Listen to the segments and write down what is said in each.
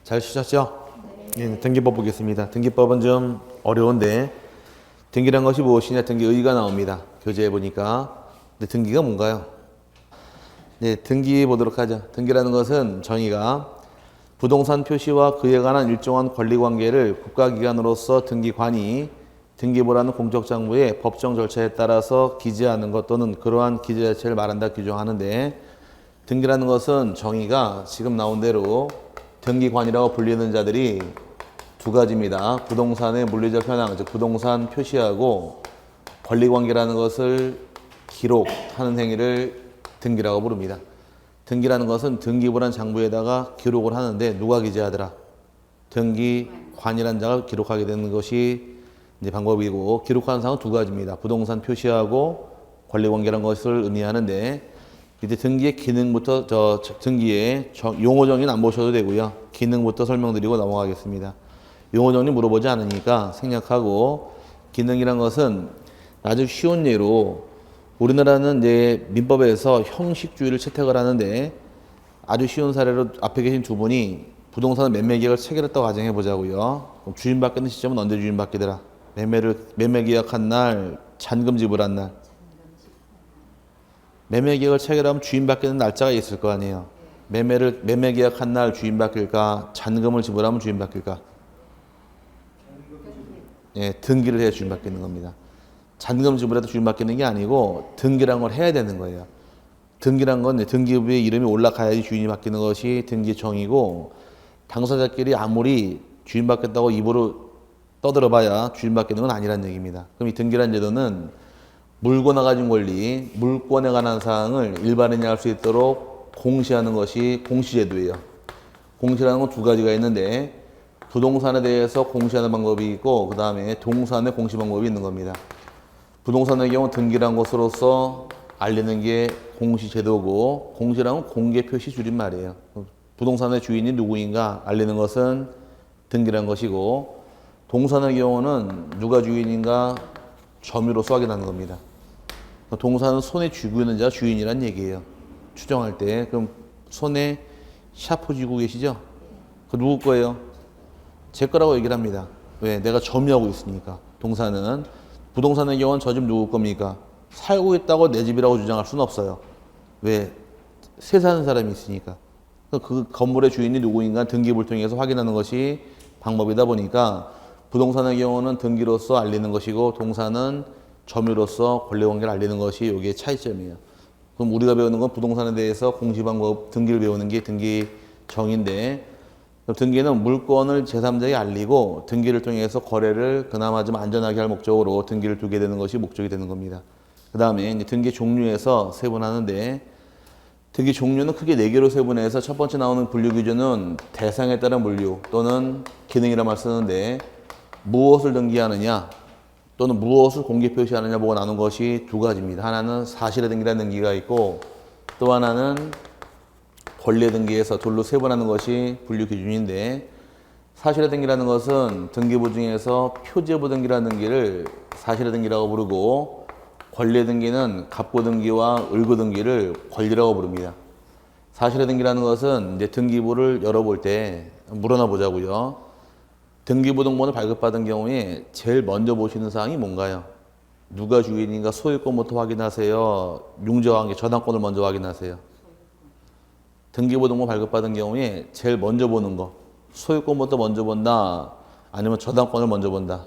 잘 쉬셨죠? 네. 등기법 보겠습니다. 등기법은 좀 어려운데 등기란 것이 무엇이냐 등기의의가 나옵니다. 교재에 보니까. 근데 등기가 뭔가요? 네, 등기 보도록 하죠. 등기라는 것은 정의가 부동산 표시와 그에 관한 일정한 권리관계를 국가기관으로서 등기관이 등기부라는 공적장부의 법정 절차에 따라서 기재하는 것 또는 그러한 기재 자체를 말한다 규정하는데, 등기라는 것은 정의가 지금 나온 대로 등기관이라고 불리는 자들이 두 가지입니다. 부동산의 물리적 현황, 즉 부동산 표시하고 권리관계라는 것을 기록하는 행위를 등기라고 부릅니다. 등기라는 것은 등기부란 장부에다가 기록을 하는데 누가 기재하더라? 등기관이라는 자가 기록하게 되는 것이 이제 방법이고, 기록하는 사항은 두 가지입니다. 부동산 표시하고 권리관계라는 것을 의미하는데, 이제 등기의 기능부터 등기의 용어 정의는 안 보셔도 되고요. 기능부터 설명드리고 넘어가겠습니다. 용어 정리 물어보지 않으니까 생략하고, 기능이란 것은 아주 쉬운 예로 우리나라는 이제 민법에서 형식주의를 채택을 하는데, 아주 쉬운 사례로 앞에 계신 두 분이 부동산 매매 계약을 체결했다고 가정해 보자고요. 그럼 주인받겠는 시점은 언제 주인받기더라? 매매 계약한 날, 잔금 지불한 날. 매매 계약을 체결하면 주인받겠는 날짜가 있을 거 아니에요. 매매 계약한 날 주인받길까? 잔금을 지불하면 주인받길까? 예, 등기를 해야 주인받겠는 겁니다. 잔금 지불해도 주인받겠는 게 아니고 등기란 걸 해야 되는 거예요. 등기란 건 등기부의 이름이 올라가야지 주인이 바뀌는 것이 등기정이고, 당사자끼리 아무리 주인받겠다고 입으로 떠들어봐야 주인받겠는 건 아니란 얘기입니다. 그럼 이 등기란 제도는 물건에 가진 권리, 물건에 관한 사항을 일반인이 알 수 있도록 공시하는 것이 공시제도예요. 공시라는 건 두 가지가 있는데, 부동산에 대해서 공시하는 방법이 있고, 그 다음에 동산의 공시 방법이 있는 겁니다. 부동산의 경우 등기란 것으로서 알리는 게 공시제도고, 공시란 건 공개표시 줄임말이에요. 부동산의 주인이 누구인가 알리는 것은 등기란 것이고, 동산의 경우는 누가 주인인가 점유로서 확인하는 겁니다. 동산은 손에 쥐고 있는 자가 주인이란 얘기예요. 추정할 때. 그럼 손에 샤프 쥐고 계시죠? 그 누구 거예요? 제 거라고 얘기를 합니다. 왜? 내가 점유하고 있으니까. 동산은. 부동산의 경우는 저 집 누구 겁니까? 살고 있다고 내 집이라고 주장할 수는 없어요. 왜? 세 사는 사람이 있으니까. 그 건물의 주인이 누구인가 등기부를 통해서 확인하는 것이 방법이다 보니까, 부동산의 경우는 등기로서 알리는 것이고, 동산은 점유로서 권리관계를 알리는 것이 여기에 차이점이에요. 그럼 우리가 배우는 건 부동산에 대해서 공시방법, 등기를 배우는 게 등기정인데, 등기는 물건을 제3자에게 알리고 등기를 통해서 거래를 그나마 좀 안전하게 할 목적으로 등기를 두게 되는 것이 목적이 되는 겁니다. 그 다음에 이제 등기 종류에서 세분하는데, 등기 종류는 크게 4개로 세분해서 첫 번째 나오는 분류 기준은 대상에 따른 분류 또는 기능이라 말 쓰는데, 무엇을 등기하느냐 또는 무엇을 공개 표시하느냐 보고 나눈 것이 두 가지입니다. 하나는 사실의 등기라는 등기가 있고, 또 하나는 권리의 등기에서 둘로 세분하는 것이 분류 기준인데, 사실의 등기라는 것은 등기부 중에서 표제부 등기라는 등기를 사실의 등기라고 부르고, 권리의 등기는 갑고 등기와 을고 등기를 권리라고 부릅니다. 사실의 등기라는 것은 이제 등기부를 열어볼 때 물어나 보자고요. 등기부 등본을 발급받은 경우에 제일 먼저 보시는 사항이 뭔가요? 누가 주인인가 소유권부터 확인하세요? 융자관계, 저당권을 먼저 확인하세요? 등기부 등본 발급받은 경우에 제일 먼저 보는 거, 소유권부터 먼저 본다? 아니면 저당권을 먼저 본다?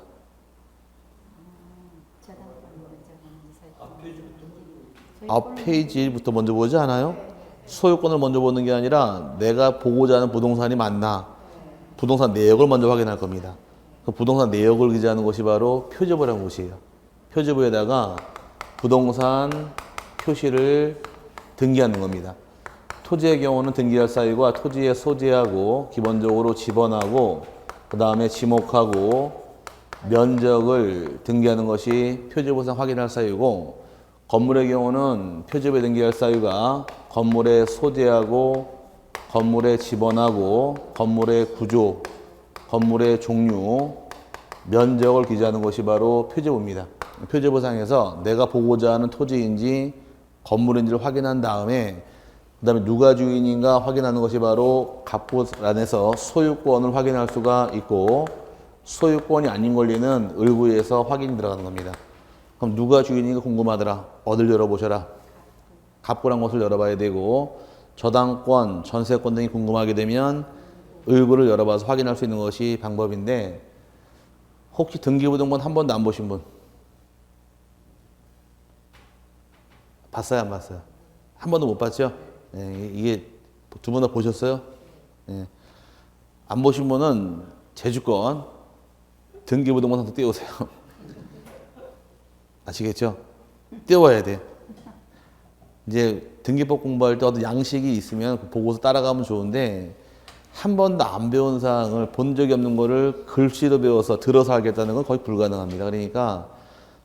앞 페이지부터 먼저 보지 않아요? 소유권을 먼저 보는 게 아니라 내가 보고자 하는 부동산이 맞나? 부동산 내역을 먼저 확인할 겁니다. 그 부동산 내역을 기재하는 것이 바로 표제부라는 곳이에요. 표제부에다가 부동산 표시를 등기하는 겁니다. 토지의 경우는 등기할 사유가 토지의 소재하고 기본적으로 지번하고 그 다음에 지목하고 면적을 등기하는 것이 표제부상 확인할 사유고, 건물의 경우는 표제부에 등기할 사유가 건물의 소재하고 건물의 지번하고 건물의 구조, 건물의 종류, 면적을 기재하는 것이 바로 표제부입니다. 표제부상에서 내가 보고자 하는 토지인지 건물인지를 확인한 다음에 그 다음에 누가 주인인가 확인하는 것이 바로 갑부란에서 소유권을 확인할 수가 있고, 소유권이 아닌 권리는 을구에서 확인이 들어가는 겁니다. 그럼 누가 주인인가 궁금하더라. 어딜 열어보셔라. 갑부란 것을 열어봐야 되고, 저당권, 전세권 등이 궁금하게 되면 을구를 열어봐서 확인할 수 있는 것이 방법인데, 혹시 등기부등본 한 번도 안 보신 분? 봤어요, 안 봤어요? 한 번도 못 봤죠? 예, 이게 두 번 다 보셨어요? 예. 안 보신 분은 제주권 등기부등본 한번 띄우세요. 아시겠죠? 띄워야 돼. 이제 등기법 공부할 때 어떤 양식이 있으면 보고서 따라가면 좋은데, 한 번도 안 배운 사항을 본 적이 없는 거를 글씨로 배워서 들어서 알겠다는 건 거의 불가능합니다. 그러니까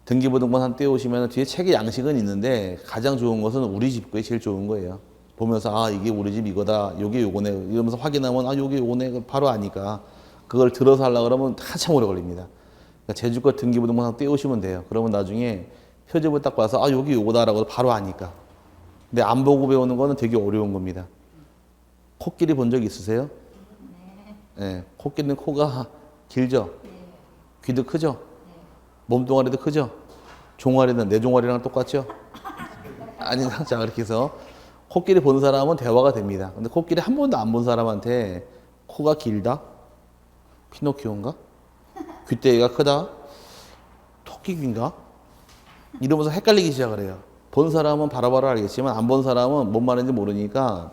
등기부등본 한 띄우시면 뒤에 책의 양식은 있는데, 가장 좋은 것은 우리 집 거에 제일 좋은 거예요. 보면서 아 이게 우리 집 이거다, 요게 요거네 이러면서 확인하면 아 요게 요거네 바로 아니까, 그걸 들어서 하려고 그러면 한참 오래 걸립니다. 그러니까 제주거 등기부등본 한 띄우시면 돼요. 그러면 나중에 표집을 딱 봐서 아 요게 요거다라고 바로 아니까. 근데 안 보고 배우는 거는 되게 어려운 겁니다. 코끼리 본 적 있으세요? 네. 코끼리는 코가 길죠? 귀도 크죠? 몸뚱아리도 크죠? 종아리는 내 종아리랑 똑같죠? 아닌가? 자, 그렇게 해서 코끼리 본 사람은 대화가 됩니다. 근데 코끼리 한 번도 안 본 사람한테 코가 길다? 피노키오인가? 귀때기가 크다? 토끼인가? 이러면서 헷갈리기 시작을 해요. 본 사람은 바로바로 알겠지만 안 본 사람은 뭔 말인지 모르니까,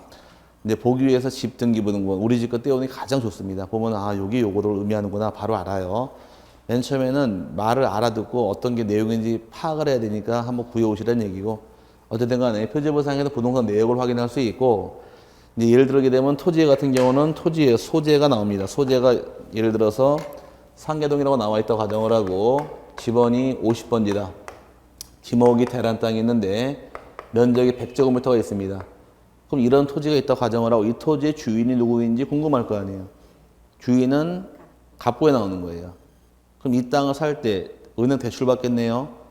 이제 보기 위해서 집 등기부등본 우리 집 거 떼어오는 게 가장 좋습니다. 보면 아 여기 요거를 의미하는구나 바로 알아요. 맨 처음에는 말을 알아듣고 어떤 게 내용인지 파악을 해야 되니까 한번 구해오시라는 얘기고, 어쨌든 간에 표지부상에서 부동산 내역을 확인할 수 있고, 이제 예를 들게 되면 토지 같은 경우는 토지의 소재가 나옵니다. 소재가 예를 들어서 상계동이라고 나와 있다고 가정을 하고, 집원이 50번지다. 김옥이 대란 땅이 있는데 면적이 100제곱미터가 있습니다. 그럼 이런 토지가 있다고 가정을 하고, 이 토지의 주인이 누구인지 궁금할 거 아니에요. 주인은 갑부에 나오는 거예요. 그럼 이 땅을 살 때 은행 대출 받겠네요.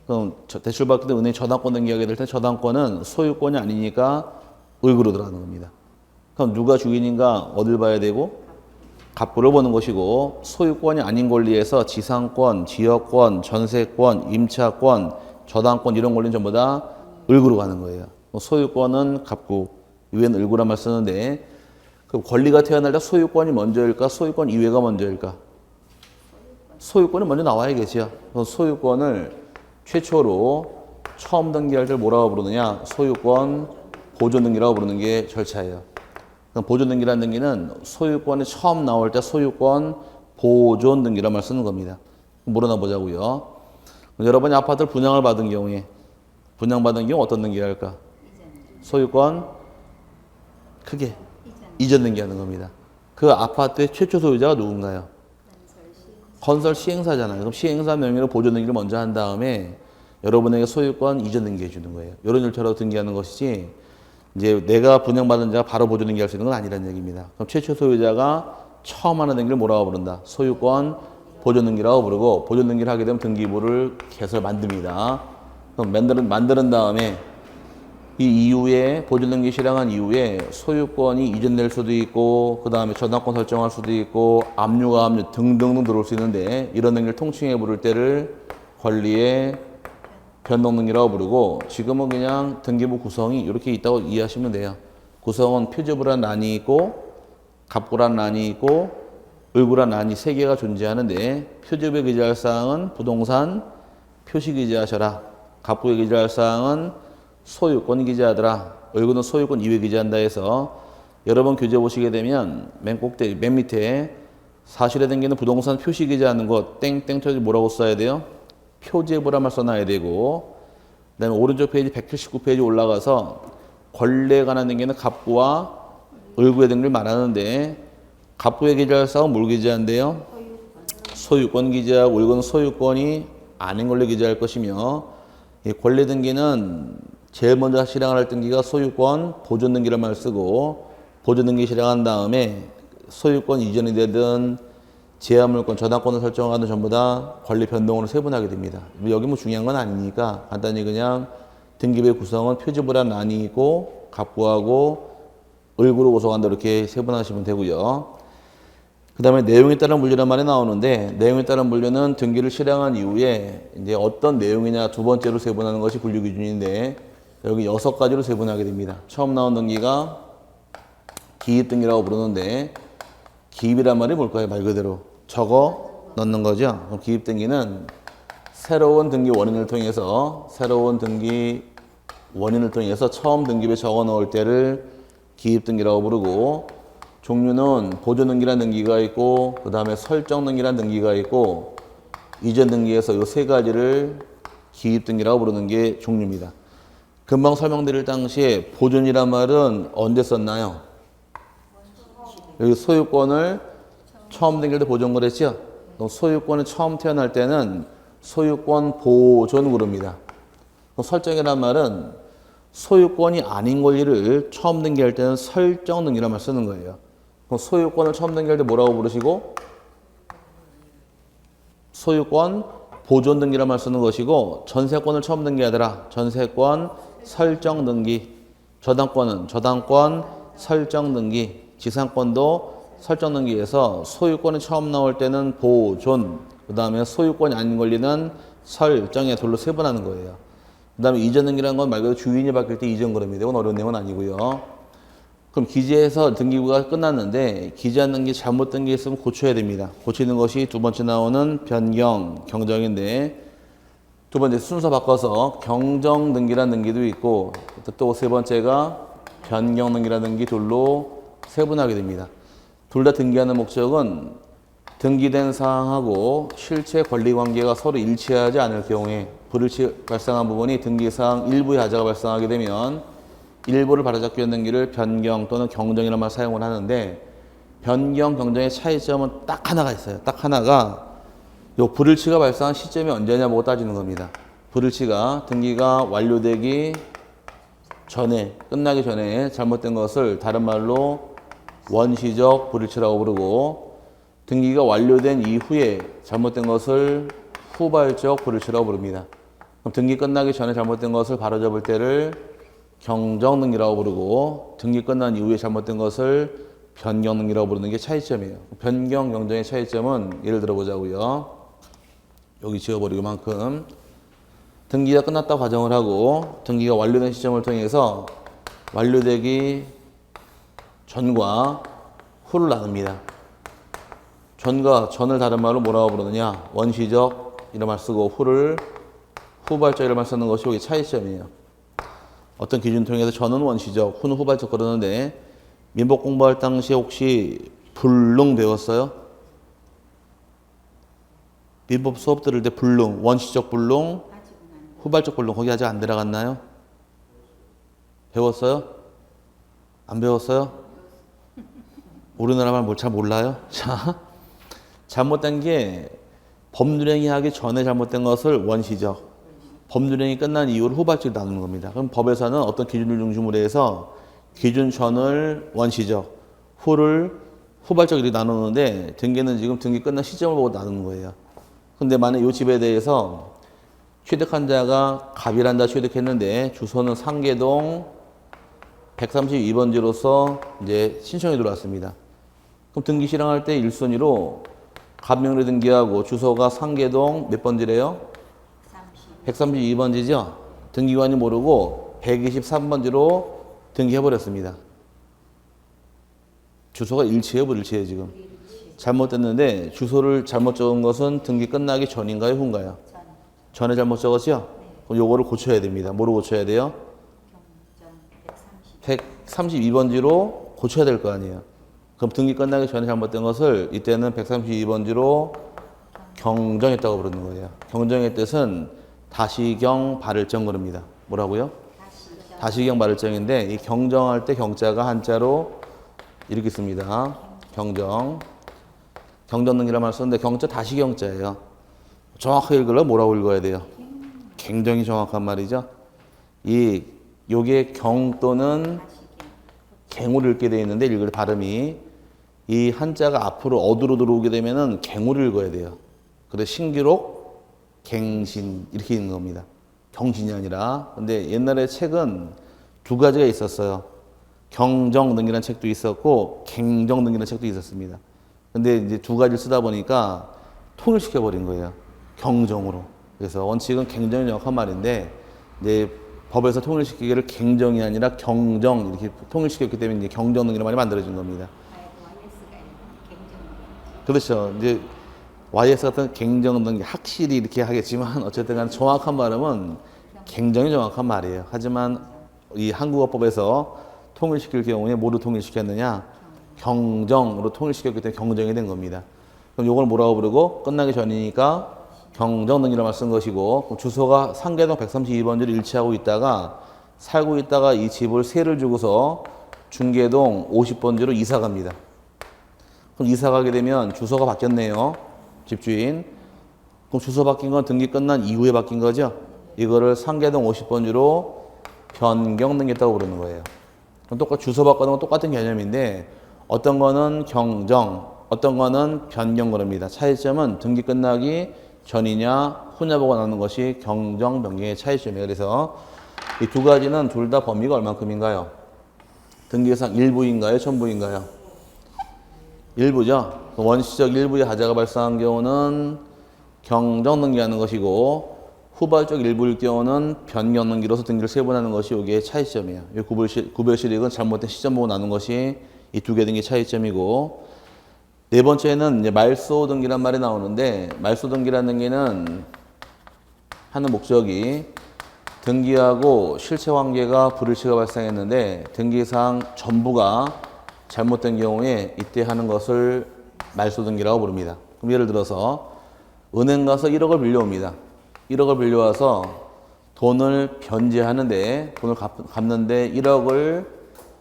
그럼 대출 받기 때문에 은행이 저당권 등기하게 될 때 저당권은 소유권이 아니니까 을구로 들어가는 겁니다. 그럼 누가 주인인가 어딜 봐야 되고? 갑부를 보는 것이고, 소유권이 아닌 권리에서 지상권, 지역권, 전세권, 임차권, 저당권 이런 권리는 전부 다 을구로 가는 거예요. 소유권은 갑부, 이외는 을구란 말 쓰는데, 그 권리가 태어날 때 소유권이 먼저일까, 소유권 이외가 먼저일까? 소유권이 먼저 나와야겠죠. 소유권을 최초로 처음 등기할 때 뭐라고 부르느냐? 소유권 보존 등기라고 부르는 게 절차예요. 보존 등기라는 등기는 소유권이 처음 나올 때 소유권 보존 등기란 말 쓰는 겁니다. 물어나 보자고요. 여러분이 아파트를 분양을 받은 경우에, 분양받은 경우 어떤 등기 할까? 소유권 크게 이전 등기하는 겁니다. 그 아파트의 최초 소유자가 누군가요? 건설 시행사잖아요. 그럼 시행사 명의로 보존 등기를 먼저 한 다음에 여러분에게 소유권 이전 등기해 주는 거예요. 이런 절차로 등기하는 것이지, 이제 내가 분양받은 자가 바로 보존 등기할 수 있는 건 아니라는 얘기입니다. 그럼 최초 소유자가 처음 하는 등기를 뭐라고 부른다? 소유권 보존 등기라고 부르고, 보존 등기를 하게 되면 등기부를 개설 만듭니다. 그럼 만드는 다음에 이 이후에 보존 등기 실행한 이후에 소유권이 이전될 수도 있고, 그 다음에 저당권 설정할 수도 있고, 압류가 압류 등등등 들어올 수 있는데, 이런 등기를 통칭해 부를 때를 권리의 변동 등기라고 부르고, 지금은 그냥 등기부 구성이 이렇게 있다고 이해하시면 돼요. 구성은 표지부란 란이 있고, 갑부란 란이 있고, 을구란 란이 세 개가 존재하는데, 표지부에 기재할 사항은 부동산 표시 기재하셔라. 갑부에 기재할 사항은 소유권 기재하더라. 을구는 소유권 이외 기재한다 해서, 여러분 교재 보시게 되면 맨 꼭대기 맨 밑에 사실에 담기는 부동산 표시 기재하는 것 땡땡 쳐서 뭐라고 써야 돼요? 표제부란 말 써놔야 되고, 그다음에 오른쪽 페이지 179페이지 올라가서 권리에 관한 등기는 갑부와 을구의 등기를 말하는데, 갑부에 기재할 사항은 뭘 기재한대요? 소유권 기재하고, 을구는 소유권이 아닌 권리 기재할 것이며, 이 권리 등기는 제일 먼저 실행할 등기가 소유권 보존 등기란 말을 쓰고, 보존 등기 실행한 다음에 소유권 이전이 되든 제한물권, 저당권을 설정하는 전부 다 권리 변동으로 세분하게 됩니다. 여기 뭐 중요한 건 아니니까 간단히 그냥 등기부의 구성은 표지부란 란이 있고, 갑구하고 을구로 고소한다 이렇게 세분하시면 되고요. 그 다음에 내용에 따른 분류란 말이 나오는데 내용에 따른 분류는 등기를 실행한 이후에 이제 어떤 내용이냐 두 번째로 세분하는 것이 분류 기준인데 여기 6가지로 세분하게 됩니다. 처음 나온 등기가 기입등기라고 부르는데 기입이란 말이 뭘까요? 말 그대로 적어 넣는 거죠. 그럼 기입등기는 새로운 등기 원인을 통해서 처음 등기부에 적어 넣을 때를 기입등기라고 부르고 종류는 보존등기란 등기가 있고 그 다음에 설정등기란 등기가 있고 이전 등기에서 이 3가지를 기입등기라고 부르는 게 종류입니다. 금방 설명드릴 당시에 보존이란 말은 언제 썼나요? 여기 소유권을 처음 등기할 때 보존 그랬죠? 소유권이 처음 태어날 때는 소유권 보존 그럽니다. 설정이란 말은 소유권이 아닌 권리를 처음 등기할 때는 설정 등기란 말 쓰는 거예요. 그럼 소유권을 처음 등기할 때 뭐라고 부르시고? 소유권 보존 등기란 말 쓰는 것이고 전세권을 처음 등기하더라. 전세권 설정 등기. 저당권은 저당권 설정 등기. 지상권도 설정 등기에서 소유권이 처음 나올 때는 보존, 그 다음에 소유권이 아닌 권리는 설정의 둘로 세분하는 거예요. 그 다음에 이전 등기라는 건 말 그대로 주인이 바뀔 때 이전 그럽니다. 이건 어려운 내용은 아니고요. 그럼 기재해서 등기부가 끝났는데 기재한 등기 잘못 등기했으면 고쳐야 됩니다. 고치는 것이 두 번째 나오는 변경, 경정인데 두 번째 순서 바꿔서 경정 등기란 등기도 있고 또 세 번째가 변경 등기란 등기 둘로 세분하게 됩니다. 둘 다 등기하는 목적은 등기된 사항하고 실체 권리관계가 서로 일치하지 않을 경우에 불일치 발생한 부분이 등기사항 일부의 하자가 발생하게 되면 일부를 바로잡기 위한 등기를 변경 또는 경정이라는 말을 사용을 하는데 변경, 경정의 차이점은 딱 하나가 있어요. 딱 하나가 요 불일치가 발생한 시점이 언제냐 보고 따지는 겁니다. 불일치가 등기가 완료되기 전에 끝나기 전에 잘못된 것을 다른 말로 원시적 불일치라고 부르고 등기가 완료된 이후에 잘못된 것을 후발적 불일치라고 부릅니다. 그럼 등기 끝나기 전에 잘못된 것을 바로잡을 때를 경정등기라고 부르고 등기 끝난 이후에 잘못된 것을 변경등기라고 부르는 게 차이점이에요. 변경, 경정의 차이점은 예를 들어보자고요. 여기 지워버리고 만큼 등기가 끝났다고 가정을 하고 등기가 완료된 시점을 통해서 완료되기 전과 후를 나눕니다. 전을 다른 말로 뭐라고 부르느냐? 원시적 이런 말 쓰고 후를 후발적 이런 말 쓰는 것이 여기 차이점이에요. 어떤 기준 통해서 전은 원시적, 후는 후발적 그러는데 민법 공부할 당시에 혹시 불능 배웠어요? 민법 수업 들을 때 불능, 원시적 불능, 후발적 불능 거기 아직 안 들어갔나요? 배웠어요? 안 배웠어요? 우리나라 말 뭘 잘 몰라요? 자, 잘못된 게 법률행위 하기 전에 잘못된 것을 원시적, 법률행위 끝난 이후를 후발적으로 나누는 겁니다. 그럼 법에서는 어떤 기준을 중심으로 해서 기준 전을 원시적, 후를 후발적으로 나누는데 등기는 지금 등기 끝난 시점을 보고 나누는 거예요. 근데 만약 이 집에 대해서 취득한 자가 갑이란 자 취득했는데 주소는 상계동 132번지로서 이제 신청이 들어왔습니다. 그럼 등기 실행할 때 1순위로 갑명으로 등기하고 주소가 상계동 몇 번지래요? 132번지죠? 등기관이 모르고 123번지로 등기해버렸습니다. 주소가 일치해요, 불일치해요, 지금? 잘못됐는데 주소를 잘못 적은 것은 등기 끝나기 전인가요, 후인가요? 전에 잘못 적었죠? 그럼 요거를 고쳐야 됩니다. 뭐로 고쳐야 돼요? 132번지로 고쳐야 될 거 아니에요. 그럼 등기 끝나기 전에 잘못된 것을 이때는 132번지로 경정했다고 부르는 거예요. 경정의 뜻은 다시경 발을정 그럽니다. 뭐라고요? 다시경 발을정인데 이 경정할 때 경자가 한자로 이렇게 씁니다. 경정. 경정등기란 말 쓰는데 경자 다시경자예요. 정확하게 읽으려면 뭐라고 읽어야 돼요? 굉장히 정확한 말이죠. 요게 경 또는 갱으로 읽게 되어 있는데 읽을 발음이 이 한자가 앞으로 어두로 들어오게 되면은 갱으로 읽어야 돼요. 그래서 신기록 갱신 이렇게 읽는 겁니다. 경신이 아니라. 근데 옛날에 책은 두 가지가 있었어요. 경정등기라는 책도 있었고 갱정등기라는 책도 있었습니다. 근데 이제 두 가지를 쓰다 보니까 통일시켜 버린 거예요. 경정으로. 그래서 원칙은 갱정이 정확한 말인데 이제 법에서 통일시키기를 갱정이 아니라 경정 이렇게 통일시켰기 때문에 이제 경정등기라는 말이 만들어진 겁니다. 그렇죠. 이제 YS 같은 갱정등기 확실히 이렇게 하겠지만 어쨌든 간 정확한 발음은 갱정이 정확한 말이에요. 하지만 이 한국어법에서 통일시킬 경우에 뭐로 통일시켰느냐? 경정으로 통일시켰기 때문에 경정이 된 겁니다. 그럼 이걸 뭐라고 부르고 끝나기 전이니까 경정등기라는 말 쓴 것이고 그럼 주소가 상계동 132번지를 일치하고 있다가 살고 있다가 이 집을 세를 주고서 중계동 50번지로 이사 갑니다. 그럼 이사 가게 되면 주소가 바뀌었네요. 집주인. 그럼 주소 바뀐 건 등기 끝난 이후에 바뀐 거죠. 이거를 상계동 50번지로 변경등기했다고 부르는 거예요. 그럼 똑같이 주소 바꾸는 건 똑같은 개념인데 어떤 거는 경정, 어떤 거는 변경 그럽니다. 차이점은 등기 끝나기 전이냐 후냐 보고 나누는 것이 경정, 변경의 차이점이에요. 그래서 이 두 가지는 둘 다 범위가 얼만큼인가요? 등기상 일부인가요? 전부인가요? 일부죠. 원시적 일부의 하자가 발생한 경우는 경정 등기하는 것이고 후발적 일부일 경우는 변경 등기로서 등기를 세분하는 것이 이게 차이점이에요. 이 구별실익은 잘못된 시점 보고 나눈 것이 이 두 개 등기 차이점이고 네 번째는 이제 말소 등기란 말이 나오는데 말소 등기라는 등기는 하는 목적이 등기하고 실체 관계가 불일치가 발생했는데 등기상 전부가 잘못된 경우에 이때 하는 것을 말소 등기라고 부릅니다. 그럼 예를 들어서 은행 가서 1억을 빌려옵니다. 1억을 빌려와서 돈을 변제하는데 돈을 갚는데 1억을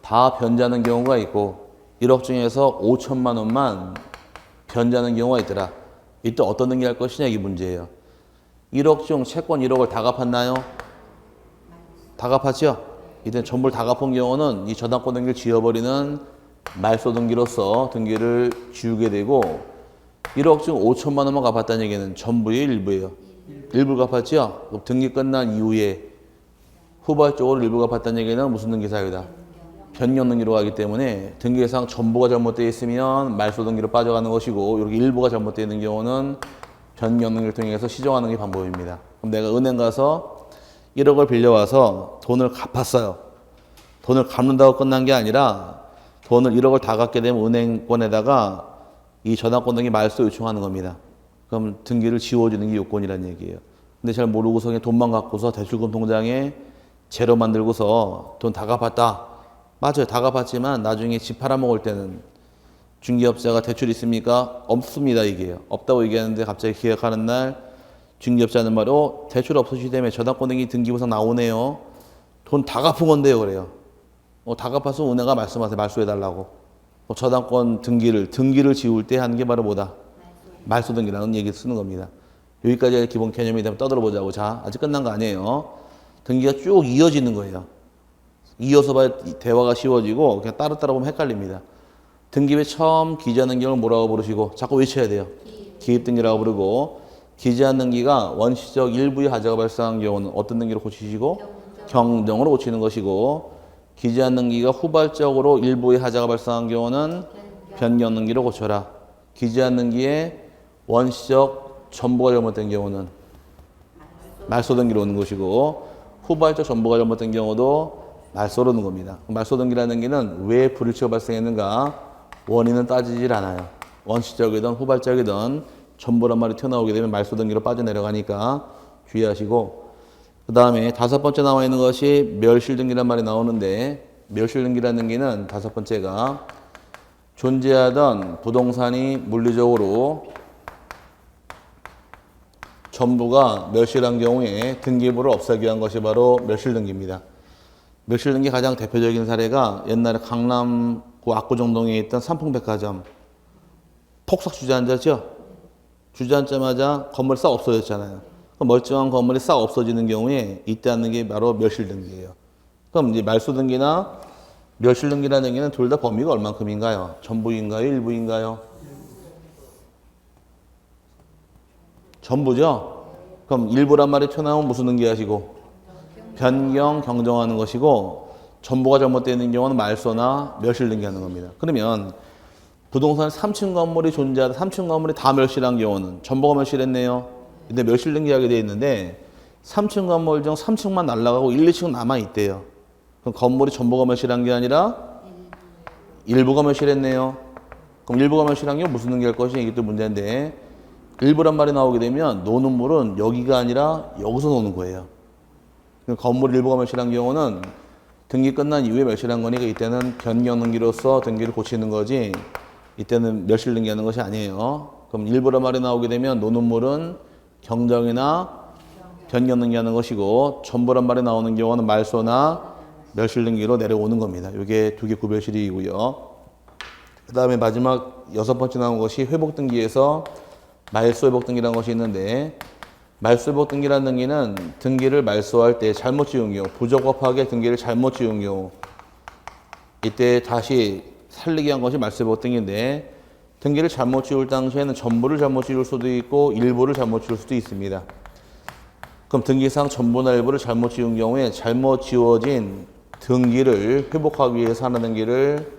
다 변제하는 경우가 있고 1억 중에서 5천만 원만 변제하는 경우가 있더라. 이때 어떤 등기할 것이냐 이게 문제예요. 1억 중 채권 1억을 다 갚았나요? 다 갚았죠? 이때 전부를 다 갚은 경우는 이 저당권 등기를 지워버리는 말소 등기로서 등기를 지우게 되고 1억 중 5천만 원만 갚았다는 얘기는 전부의 일부예요. 일부 갚았죠? 그럼 등기 끝난 이후에 후발적으로 일부 갚았다는 얘기는 무슨 등기 사유다? 변경 등기로 가기 때문에 등기상 전부가 잘못되어 있으면 말소 등기로 빠져가는 것이고 이렇게 일부가 잘못되어 있는 경우는 변경 등기를 통해서 시정하는 게 방법입니다. 그럼 내가 은행 가서 1억을 빌려와서 돈을 갚았어요. 돈을 갚는다고 끝난 게 아니라 돈을 1억을 다 갚게 되면 은행권에다가 이 저당권 등기 말소 요청하는 겁니다. 그럼 등기를 지워주는 게 요건이라는 얘기예요. 근데 잘 모르고서 그냥 돈만 갖고서 대출금 통장에 제로 만들고서 돈 다 갚았다. 맞아요. 다 갚았지만 나중에 집 팔아먹을 때는 중개업자가 대출 있습니까? 없습니다. 이게요. 없다고 얘기하는데 갑자기 계약하는 날 중개업자는 말로 대출 없으시다며 저당권 등기 등기부상 나오네요. 돈 다 갚은 건데요. 그래요. 다 갚아서 은행가 말씀하세요. 말소해달라고. 저당권 등기를 지울 때 하는 게 바로 뭐다? 말소 등기라는 얘기 쓰는 겁니다. 여기까지 기본 개념이 되면 떠들어보자고. 자, 아직 끝난 거 아니에요. 등기가 쭉 이어지는 거예요. 이어서 봐야 대화가 쉬워지고 그냥 따로따로 보면 헷갈립니다. 등기부에 처음 기재한 등기를 뭐라고 부르시고 자꾸 외쳐야 돼요. 기입등기라고 부르고 기재한 등기가 원시적 일부의 하자가 발생한 경우는 어떤 등기로 고치시고 경정으로 고치는 것이고 기재한 등기가 후발적으로 일부의 하자가 발생한 경우는 변경 등기로 고쳐라. 기재한 등기에 원시적 전부가 잘못된 경우는 말소 등기로 오는 것이고 후발적 전부가 잘못된 경우도 말소로 오는 겁니다. 말소 등기라는 등기는 왜 불일치가 발생했는가 원인은 따지질 않아요. 원시적이든 후발적이든 전부란 말이 튀어나오게 되면 말소 등기로 빠져내려가니까 주의하시고 그 다음에 다섯 번째 나와 있는 것이 멸실 등기란 말이 나오는데 멸실 등기라는 등기는 다섯 번째가 존재하던 부동산이 물리적으로 전부가 멸실한 경우에 등기부를 없애기 위한 것이 바로 멸실 등기입니다. 멸실 등기 가장 대표적인 사례가 옛날에 강남구 압구정동에 있던 삼풍백화점 폭삭 주저앉았죠. 주저앉자마자 건물이 싹 없어졌잖아요. 멀쩡한 건물이 싹 없어지는 경우에 이때 하는 게 바로 멸실 등기예요. 그럼 이제 말소 등기나 멸실 등기라는 등기는 둘 다 범위가 얼만큼인가요? 전부인가요? 일부인가요? 전부죠? 그럼 일부란 말이 튀어나오면 무슨 등기 하시고? 변경, 경정하는 것이고 전보가 잘못되어 있는 경우는 말소나 멸실 등기하는 겁니다. 그러면 부동산 3층 건물이 존재하다 3층 건물이 다 멸실한 경우는 전보가 멸실했네요. 근데 멸실 등기하게 되어 있는데 3층 건물 중 3층만 날아가고 1, 2층은 남아있대요. 그럼 건물이 전보가 멸실한 게 아니라 일부가 멸실했네요. 그럼 일부가 멸실한 게 무슨 등기할 것이 이게 또 문제인데 일부란 말이 나오게 되면 노는 물은 여기가 아니라 여기서 노는 거예요. 그럼 건물 일부가 멸실한 경우는 등기 끝난 이후에 멸실한 거니까 이때는 변경 등기로서 등기를 고치는 거지 이때는 멸실 등기하는 것이 아니에요. 그럼 일부란 말이 나오게 되면 노는 물은 경정이나 변경 등기하는 것이고 전부란 말이 나오는 경우는 말소나 멸실 등기로 내려오는 겁니다. 이게 두 개 구별실이고요. 그 다음에 마지막 6번째 나온 것이 회복 등기에서 말소 회복 등기라는 것이 있는데 말소 회복 등기라는 등기는 등기를 말소할 때 잘못 지운 경우 부적합하게 등기를 잘못 지운 경우 이때 다시 살리게 한 것이 말소 회복 등기인데 등기를 잘못 지울 당시에는 전부를 잘못 지울 수도 있고 일부를 잘못 지울 수도 있습니다. 그럼 등기상 전부나 일부를 잘못 지운 경우에 잘못 지워진 등기를 회복하기 위해서 하는 등기를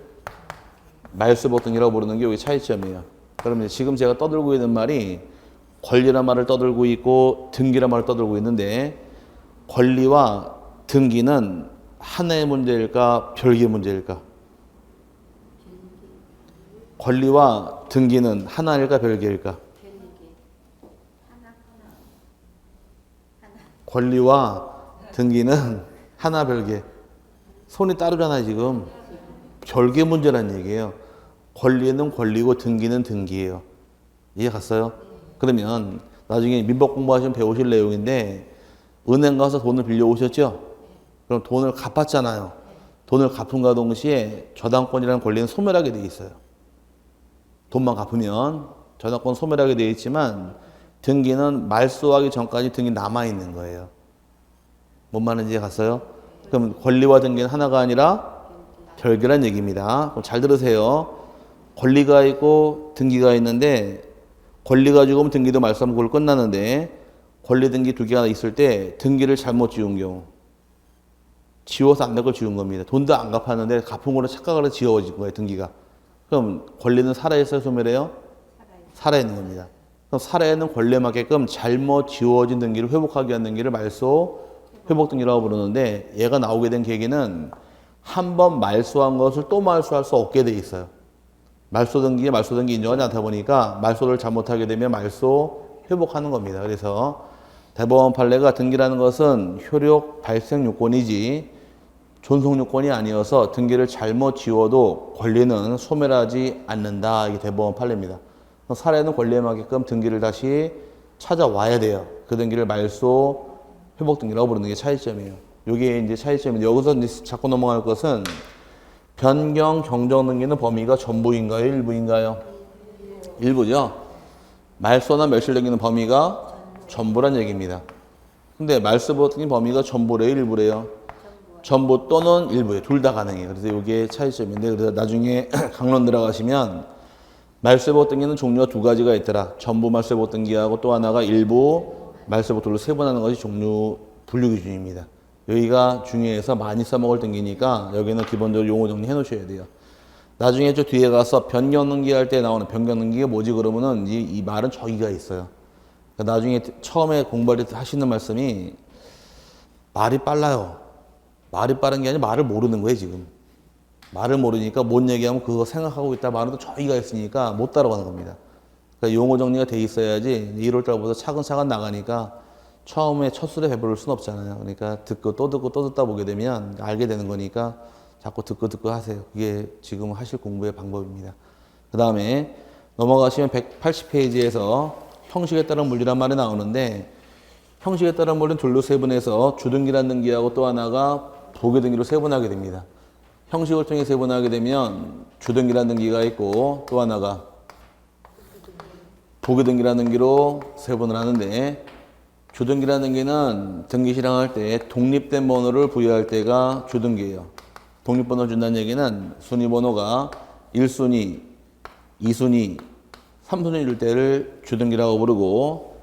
말소 회복 등기라고 부르는 게 여기 차이점이에요. 그러면 지금 제가 떠들고 있는 말이 권리란 말을 떠들고 있고 등기란 말을 떠들고 있는데 권리와 등기는 하나의 문제일까 별개의 문제일까? 권리와 등기는 하나일까 별개일까? 권리와 등기는 하나 별개. 손이 따르잖아요 지금. 별개 문제란 얘기예요. 권리는 권리고 등기는 등기예요. 이해 갔어요? 그러면 나중에 민법 공부하시면 배우실 내용인데 은행 가서 돈을 빌려 오셨죠? 그럼 돈을 갚았잖아요. 돈을 갚음과 동시에 저당권이라는 권리는 소멸하게 돼 있어요. 돈만 갚으면 저당권 소멸하게 돼 있지만 등기는 말소하기 전까지 등기 남아있는 거예요. 뭔 말인지 갔어요? 그럼 권리와 등기는 하나가 아니라 별개란 얘기입니다. 그럼 잘 들으세요. 권리가 있고 등기가 있는데 권리가 죽으면 등기도 말소하면 그걸 끝나는데 권리 등기 두 개가 있을 때 등기를 잘못 지운 경우 지워서 안 될 걸 지운 겁니다. 돈도 안 갚았는데 갚은 거로 착각을 해서 지워진 거예요. 등기가. 그럼 권리는 살아있어요? 소멸해요? 살아있는 겁니다. 그럼 살아있는 권리에 맞게끔 잘못 지워진 등기를 회복하기 위한 등기를 말소 회복 등기라고 부르는데 얘가 나오게 된 계기는 한 번 말소한 것을 또 말소할 수 없게 돼 있어요. 말소 등기에 말소 등기 인정하지 않다 보니까 말소를 잘못하게 되면 말소 회복하는 겁니다. 그래서 대법원 판례가 등기라는 것은 효력 발생 요건이지 존속 요건이 아니어서 등기를 잘못 지워도 권리는 소멸하지 않는다. 이게 대법원 판례입니다. 살아있는 권리에 맞게끔 등기를 다시 찾아와야 돼요. 그 등기를 말소 회복 등기라고 부르는 게 차이점이에요. 이게 이제 차이점인데 여기서 이제 자꾸 넘어갈 것은 변경 경정 등기는 범위가 전부인가요? 일부인가요? 일부죠. 말소나 멸실 등기는 범위가 전부란 얘기입니다. 근데 말소 회복 등기 범위가 전부래요? 일부래요? 전부 또는 일부예요. 둘 다 가능해요. 그래서 이게 차이점인데 그래서 나중에 강론 들어가시면 말소 회복 등기는 종류가 두 가지가 있더라. 전부 말소 회복 등기하고 또 하나가 일부 말소 회복 등기로 세분하는 것이 종류 분류 기준입니다. 여기가 중요해서 많이 써먹을 등기니까 여기는 기본적으로 용어 정리해 놓으셔야 돼요. 나중에 저 뒤에 가서 변경 등기할 때 나오는 변경 등기가 뭐지 그러면은 이 말은 저기가 있어요. 그러니까 나중에 처음에 공부할 때 하시는 말씀이 말이 빨라요. 말이 빠른 게 아니라 말을 모르는 거예요 지금. 말을 모르니까 뭔 얘기하면 그거 생각하고 있다 말은 또 저기가 있으니까 못 따라가는 겁니다. 그러니까 용어 정리가 돼 있어야지 1월 달부터 차근차근 나가니까 처음에 첫 술에 배부를 수는 없잖아요. 그러니까 듣고 또 듣다 보게 되면 알게 되는 거니까 자꾸 듣고 하세요. 그게 지금 하실 공부의 방법입니다. 그 다음에 넘어가시면 180페이지에서 형식에 따른 물리란 말이 나오는데 형식에 따른 물리는 둘로 세분해서 주등기란 등기하고 또 하나가 보기등기로 세분하게 됩니다. 형식을 통해 세분하게 되면 주등기란 등기가 있고 또 하나가 보기등기란 등기로 세분을 하는데 주등기라는 등기는 등기 실행할 때 독립된 번호를 부여할 때가 주등기예요. 독립번호를 준다는 얘기는 순위번호가 1순위, 2순위, 3순위 줄 때를 주등기라고 부르고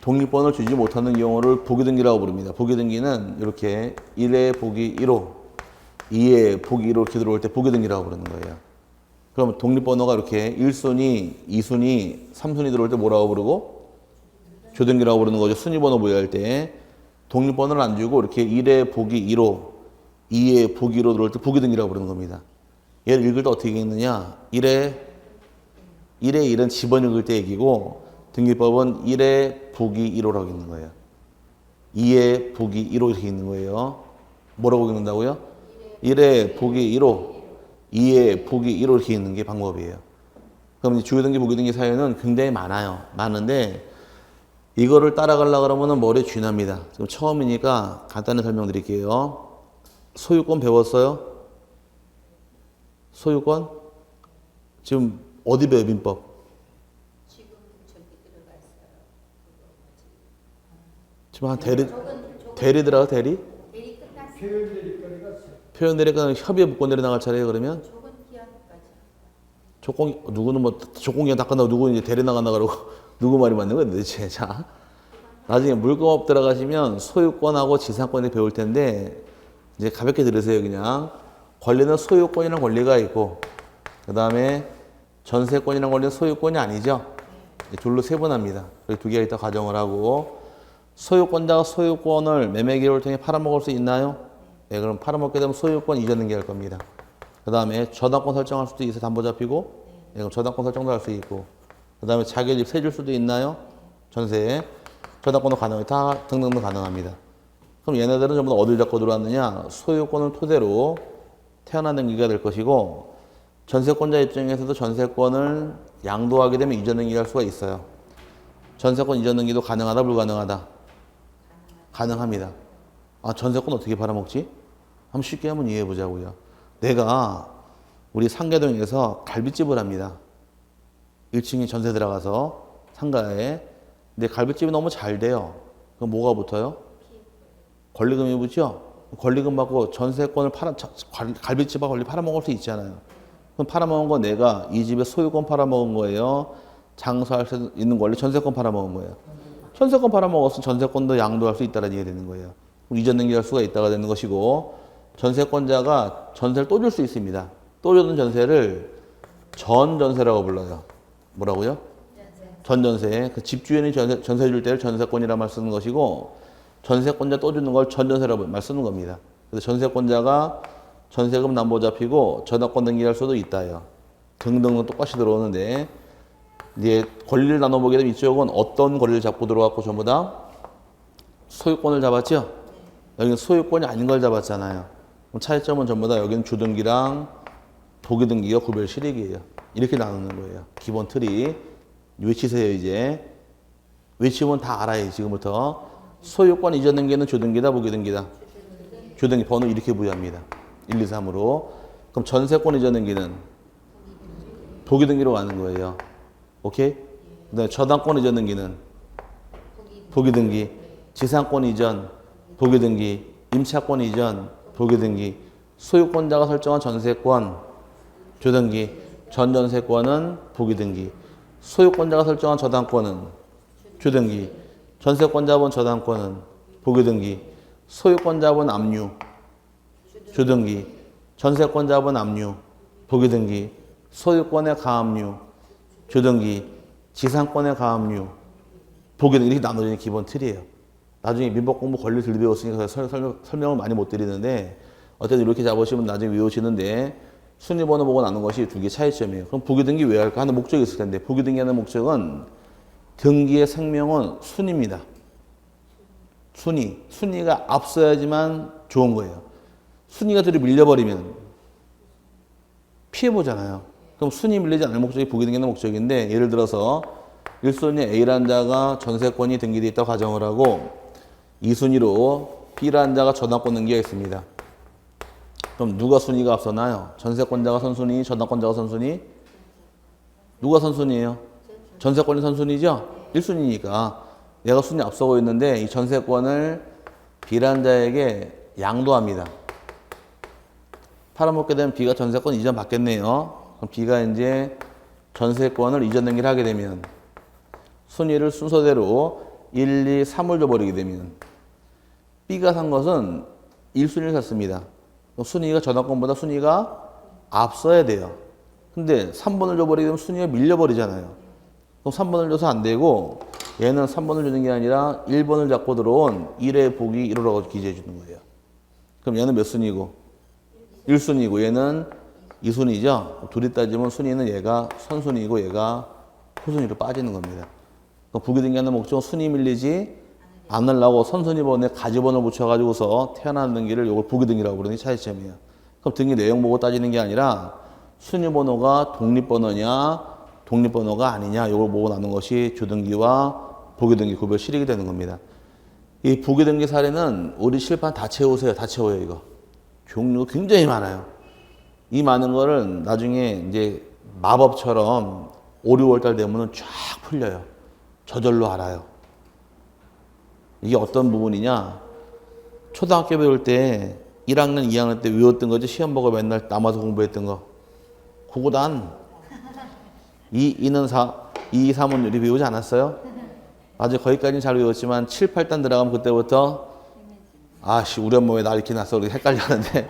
독립번호를 주지 못하는 경우를 보기등기라고 부릅니다. 보기등기는 이렇게 1회 보기 1호, 2의 보기 1로 이렇게 들어올 때 보기 등기라고 부르는 거예요. 그럼 독립번호가 이렇게 1순위, 2순위, 3순위 들어올 때 뭐라고 부르고? 조등기라고 부르는 거죠. 순위번호 부여할 때. 독립번호를 안 주고 이렇게 1의 보기 2로, 2의 보기 2로 들어올 때 보기 등기라고 부르는 겁니다. 얘를 읽을 때 어떻게 읽느냐? 1의 1은 집원 읽을 때 얘기고 등기법은 1의 보기 1호라고 읽는 거예요. 2의 보기 1호 이렇게 읽는 거예요. 뭐라고 읽는다고요? 1의 보기 1호, 2의 보기 1호 이렇게 읽는 게 방법이에요. 그럼 이제 주요등기, 보기등기 사유는 굉장히 많아요. 많은데 이거를 따라가려고 그러면 머리에 쥐납니다. 지금 처음이니까 간단히 설명드릴게요. 소유권 배웠어요? 소유권? 지금 어디 배워 민법? 지금 저기 들어가 있어요. 지금 한 대리 들어가 대리? 대리 끝났어요. 표현 대리가 협의에 묶고 내려나갈 차례예요 그러면? 조건 기한까지. 조건 누구는 뭐 조건 기한 다 끝나고 누구는 이제 대리 나간다 그러고 누구 말이 맞는 거야 도대체. 자 나중에 물공업 들어가시면 소유권하고 지상권을 배울 텐데 이제 가볍게 들으세요 그냥. 권리는 소유권이라는 권리가 있고 그 다음에 전세권이라는 권리는 소유권이 아니죠. 둘로 세분합니다. 두 개가 있다 가정을 하고 소유권자가 소유권을 매매 기록을 통해 팔아먹을 수 있나요? 네, 그럼 팔아먹게 되면 소유권 이전 등기할 겁니다. 그 다음에 저당권 설정할 수도 있어 담보 잡히고 네, 그럼 저당권 설정도 할 수 있고 그 다음에 자기 집 세줄 수도 있나요? 전세에 저당권도 가능해요. 다 등등등 가능합니다. 그럼 얘네들은 전부 다 어딜 잡고 들어왔느냐? 소유권을 토대로 태어난 등기가 될 것이고 전세권자 입장에서도 전세권을 양도하게 되면 이전 등기할 수가 있어요. 전세권 이전 등기도 가능하다 불가능하다? 가능합니다. 아 전세권 어떻게 팔아먹지? 한번 쉽게 한번 이해해 보자고요. 내가 우리 상계동에서 갈비집을 합니다. 1층에 전세 들어가서 상가에. 근데 갈비집이 너무 잘 돼요. 그럼 뭐가 붙어요? 권리금이 붙죠? 권리금 받고 전세권을 갈비집하고 권리 팔아먹을 수 있잖아요. 그럼 팔아먹은 건 내가 이 집에 소유권 팔아먹은 거예요. 장사할 수 있는 권리 전세권 팔아먹은 거예요. 전세권 팔아먹었으면 전세권도 양도할 수 있다는 얘기가 되는 거예요. 이전 등기할 수가 있다가 되는 것이고 전세권자가 전세를 또 줄 수 있습니다. 또 주는 전세를 전전세라고 불러요. 뭐라고요? 전전세. 그 집주인이 전세 줄 때를 전세권이라 말 쓰는 것이고 전세권자 또 주는 걸 전전세라고 말 쓰는 겁니다. 그래서 전세권자가 전세금 담보 잡히고 저당권 등기할 수도 있다요. 등등은 똑같이 들어오는데 이제 권리를 나눠보게 되면 이쪽은 어떤 권리를 잡고 들어왔고 전부 다 소유권을 잡았죠? 여기는 소유권이 아닌 걸 잡았잖아요. 그럼 차이점은 전부 다 여기는 주등기랑 보기등기가 구별 실익이에요. 이렇게 나누는 거예요. 기본 틀이. 외치세요 이제. 외치면 다 알아요 지금부터. 소유권 이전 등기는 주등기다 보기등기다? 주등기 번호 이렇게 부여합니다. 1, 2, 3으로. 그럼 전세권 이전 등기는 보기등기로 가는 거예요. 오케이? 그다음에 저당권 이전 등기는 보기등기, 지상권 이전 보기등기, 임차권 이전 보기등기, 소유권자가 설정한 전세권 조등기, 전전세권은 보기등기, 소유권자가 설정한 저당권은 주등기, 전세권자분 저당권은 보기등기, 소유권자분 압류 주등기, 전세권자분 압류 보기등기, 소유권의 가압류 주등기, 지상권의 가압류 보기등기 이렇게 나눠지는 기본 틀이에요. 나중에 민법 공부 권리 들 배웠으니까 설명을 많이 못 드리는데 어쨌든 이렇게 잡으시면 나중에 외우시는데 순위번호 보고 나눈 것이 두 개 차이점이에요. 그럼 보기등기 왜 할까 하는 목적이 있을 텐데 보기등기 하는 목적은 등기의 생명은 순위입니다. 순위가 앞서야지만 좋은 거예요. 순위가 뒤로 밀려버리면 피해보잖아요. 그럼 순위 밀리지 않을 목적이 보기등기하는 목적인데 예를 들어서 1순위 A라는 자가 전세권이 등기되어 있다고 가정을 하고 2순위로 B라는 자가 저당권 등기가 있습니다. 그럼 누가 순위가 앞서나요? 전세권자가 선순위, 저당권자가 선순위? 누가 선순위예요? 전세권이 선순위죠? 1순위니까 내가 순위 앞서고 있는데 이 전세권을 B라는 자에게 양도합니다. 팔아먹게 되면 B가 전세권 이전 받겠네요. 그럼 B가 이제 전세권을 이전 등기를 하게 되면 순위를 순서대로 1, 2, 3을 줘버리게 되면 B가 산 것은 1순위를 샀습니다. 순위가 저당권보다 순위가 앞서야 돼요. 근데 3번을 줘버리게 되면 순위가 밀려버리잖아요. 그럼 3번을 줘서 안 되고 얘는 3번을 주는 게 아니라 1번을 잡고 들어온 1의 보기 1호라고 기재해 주는 거예요. 그럼 얘는 몇 순위고? 1순위고 얘는 2순위죠. 둘이 따지면 순위는 얘가 선순위고 얘가 후순위로 빠지는 겁니다. 그러니까 보기 등기하는 목적은 순위 밀리지 않으려고 선순위 번호에 가지번호 붙여가지고서 태어난 등기를 이걸 보기 등기라고 부르는 게 차이점이에요. 그럼 등기 내용 보고 따지는 게 아니라 순위 번호가 독립번호냐 독립번호가 아니냐 이걸 보고 나눈 것이 주등기와 보기등기 구별 실익이 되는 겁니다. 이 보기등기 사례는 우리 실판 다 채우세요. 다 채워요 이거. 종류가 굉장히 많아요. 이 많은 거를 나중에 이제 마법처럼 5, 6월달 되면은 쫙 풀려요. 저절로 알아요. 이게 어떤 부분이냐? 초등학교 배울 때 1학년, 2학년 때 외웠던 거지 시험 보고 맨날 남아서 공부했던 거. 그거 단 2는 4, 2, 3은 우리 배우지 않았어요? 아주 거기까지는 잘 외웠지만 7, 8단 들어가면 그때부터 아씨 우리 엄마 왜 나 이렇게 났어? 이렇게 헷갈려 하는데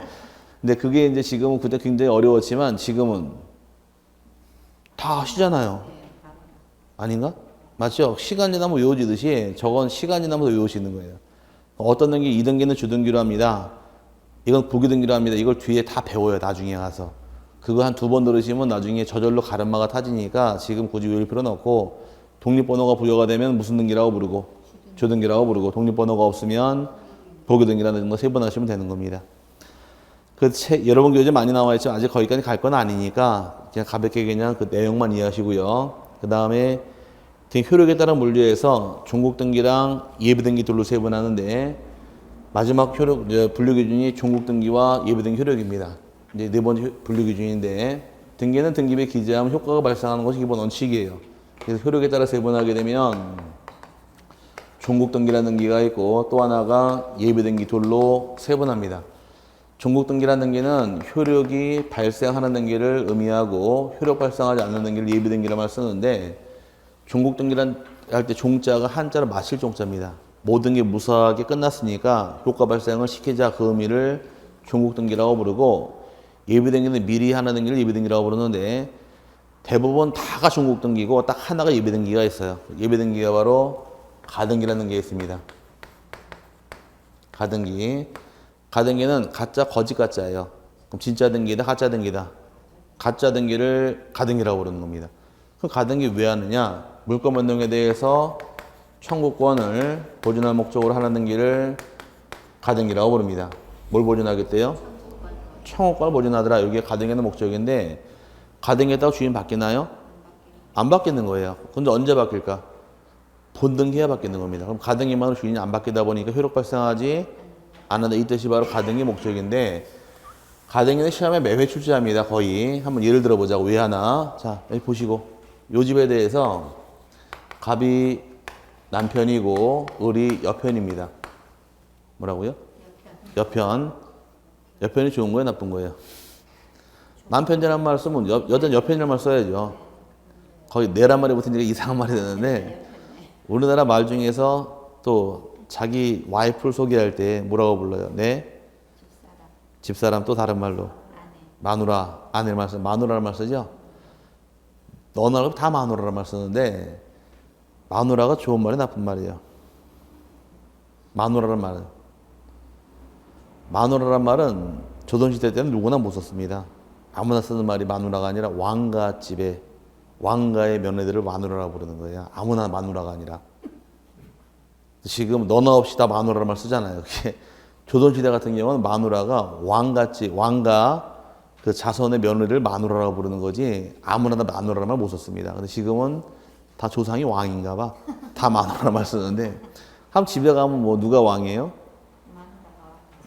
근데 그게 이제 지금은 그때 굉장히 어려웠지만 지금은 다 하시잖아요. 아닌가? 맞죠? 시간 지나면 외워지듯이 저건 시간 지나면서 외우시는 거예요. 어떤 등기, 2등기는 주등기로 합니다. 이건 부기등기로 합니다. 이걸 뒤에 다 배워요. 나중에 가서. 그거 한 2번 들으시면 나중에 저절로 가름마가 타지니까 지금 굳이 외울 필요는 없고 독립번호가 부여가 되면 무슨 등기라고 부르고 주등기라고 부르고 독립번호가 없으면 보기등기라는 거 3번 하시면 되는 겁니다. 그 책 여러 번 교재 많이 나와 있지만 아직 거기까지 갈 건 아니니까 그냥 가볍게 그냥 그 내용만 이해하시고요. 그 다음에 효력에 따른 물류에서 종국 등기랑 예비 등기 둘로 세분하는데 마지막 효력 분류 기준이 종국 등기와 예비 등기 효력입니다. 이제 네 번째 분류 기준인데 등기는 등기부에 기재하면 효과가 발생하는 것이 기본 원칙이에요. 그래서 효력에 따라 세분하게 되면 종국 등기라는 등기가 있고 또 하나가 예비 등기 둘로 세분합니다. 종국 등기라는 등기는 효력이 발생하는 등기를 의미하고 효력 발생하지 않는 등기를 예비 등기라고 쓰는데 종국 등기란 할 때 종자가 한자로 마실 종자입니다. 모든 게 무사하게 끝났으니까 효과 발생을 시키자 그 의미를 종국 등기라고 부르고 예비 등기는 미리 하는 등기를 예비 등기라고 부르는데 대부분 다가 종국 등기고 딱 하나가 예비 등기가 있어요. 예비 등기가 바로 가등기라는 게 있습니다. 가등기. 가등기는 가짜 거짓 가짜예요. 그럼 진짜 등기다 가짜 등기다. 가짜 등기를 가등기라고 부르는 겁니다. 그럼 가등기 왜 하느냐? 물권 변동에 대해서 청구권을 보존할 목적으로 하는 등기를 가등기라고 부릅니다. 뭘 보존하겠대요? 청구권을 보존하더라. 이게 가등기는 목적인데 가등기했다고 주인 바뀌나요? 안 바뀌는 거예요. 근데 언제 바뀔까? 본등기해야 바뀌는 겁니다. 그럼 가등기만으로 주인이 안 바뀌다 보니까 효력 발생하지 않는다. 이 뜻이 바로 가등기 목적인데 가등기는 시험에 매회 출제합니다. 거의. 한번 예를 들어보자고. 왜 하나? 자, 여기 보시고. 요 집에 대해서 갑이 남편이고 을이 여편입니다. 뭐라고요? 여편. 여편이 좋은 거예요? 나쁜 거예요? 남편이라는 말 쓰면 여자는 여편이라는 말 써야죠. 거의 내란 말이 붙으니까 이상한 말이 되는데 우리나라 말 중에서 또 자기 와이프를 소개할 때 뭐라고 불러요? 네? 집사람 또 다른 말로 마누라, 아내를 말 쓰는 마누라를 말 쓰죠? 너나 다 마누라를 말 쓰는데 마누라가 좋은 말이 나쁜 말이에요. 마누라란 말은 조선시대 때는 누구나 못 썼습니다. 아무나 쓰는 말이 마누라가 아니라 왕가집에 왕가의 며느리들을 마누라라고 부르는 거예요. 아무나 마누라가 아니라. 지금 너나 없이 다 마누라란 말 쓰잖아요. 조선시대 같은 경우는 마누라가 왕가집, 왕가 그 자손의 며느리를 마누라라고 부르는 거지 아무나 다 마누라란 말 못 썼습니다. 근데 지금은 다 조상이 왕인가 봐. 다 마누라란 말 쓰는데 한 집에 가면 뭐 누가 왕이에요?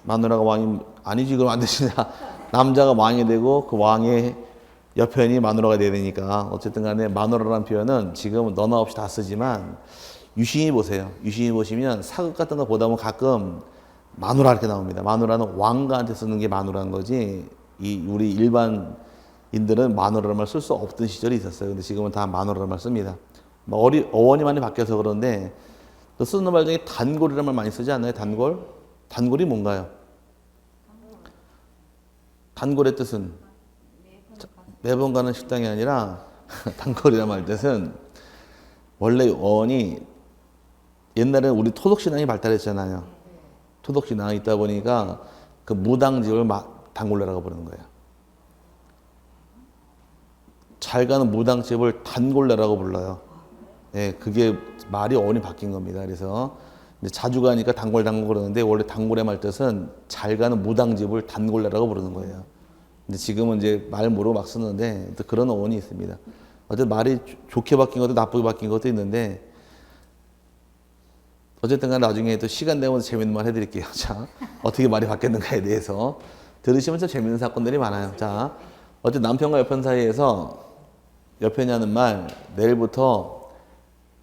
마누라가 왕이 아니지. 그럼 안 되시냐. 남자가 왕이 되고 그 왕의 여편이 마누라가 돼야 되니까 어쨌든 간에 마누라라는 표현은 지금은 너나 없이 다 쓰지만 유신이 보세요. 유신이 보시면 사극 같은 거 보다 보면 가끔 마누라 이렇게 나옵니다. 마누라는 왕가한테 쓰는 게 마누라인 거지 우리 일반인들은 마누라란 말 쓸 수 없던 시절이 있었어요. 근데 지금은 다 마누라란 말 씁니다. 어원이 많이 바뀌어서 그런데 또 쓰는 말 중에 단골이라는 말 많이 쓰지 않나요? 단골? 단골이 뭔가요? 단골의 뜻은 매번 가는 식당이 아니라 단골이라 말 뜻은 원래 어원이 옛날에 우리 토독신앙이 발달했잖아요. 토독신앙이 있다 보니까 그 무당집을 단골레라고 부르는 거예요. 잘 가는 무당집을 단골레라고 불러요. 예, 그게 말이 어원이 바뀐 겁니다. 그래서 이제 자주 가니까 단골 그러는데 원래 단골의 말 뜻은 잘 가는 무당집을 단골레라고 부르는 거예요. 근데 지금은 이제 말모로 막 쓰는데 또 그런 어원이 있습니다. 어쨌든 말이 좋게 바뀐 것도 나쁘게 바뀐 것도 있는데 어쨌든 간에 나중에 또 시간 되면 재밌는 말 해드릴게요. 자, 어떻게 말이 바뀌었는가에 대해서 들으시면 참 재밌는 사건들이 많아요. 자, 어쨌든 남편과 여편 사이에서 여편이 하는 말, 내일부터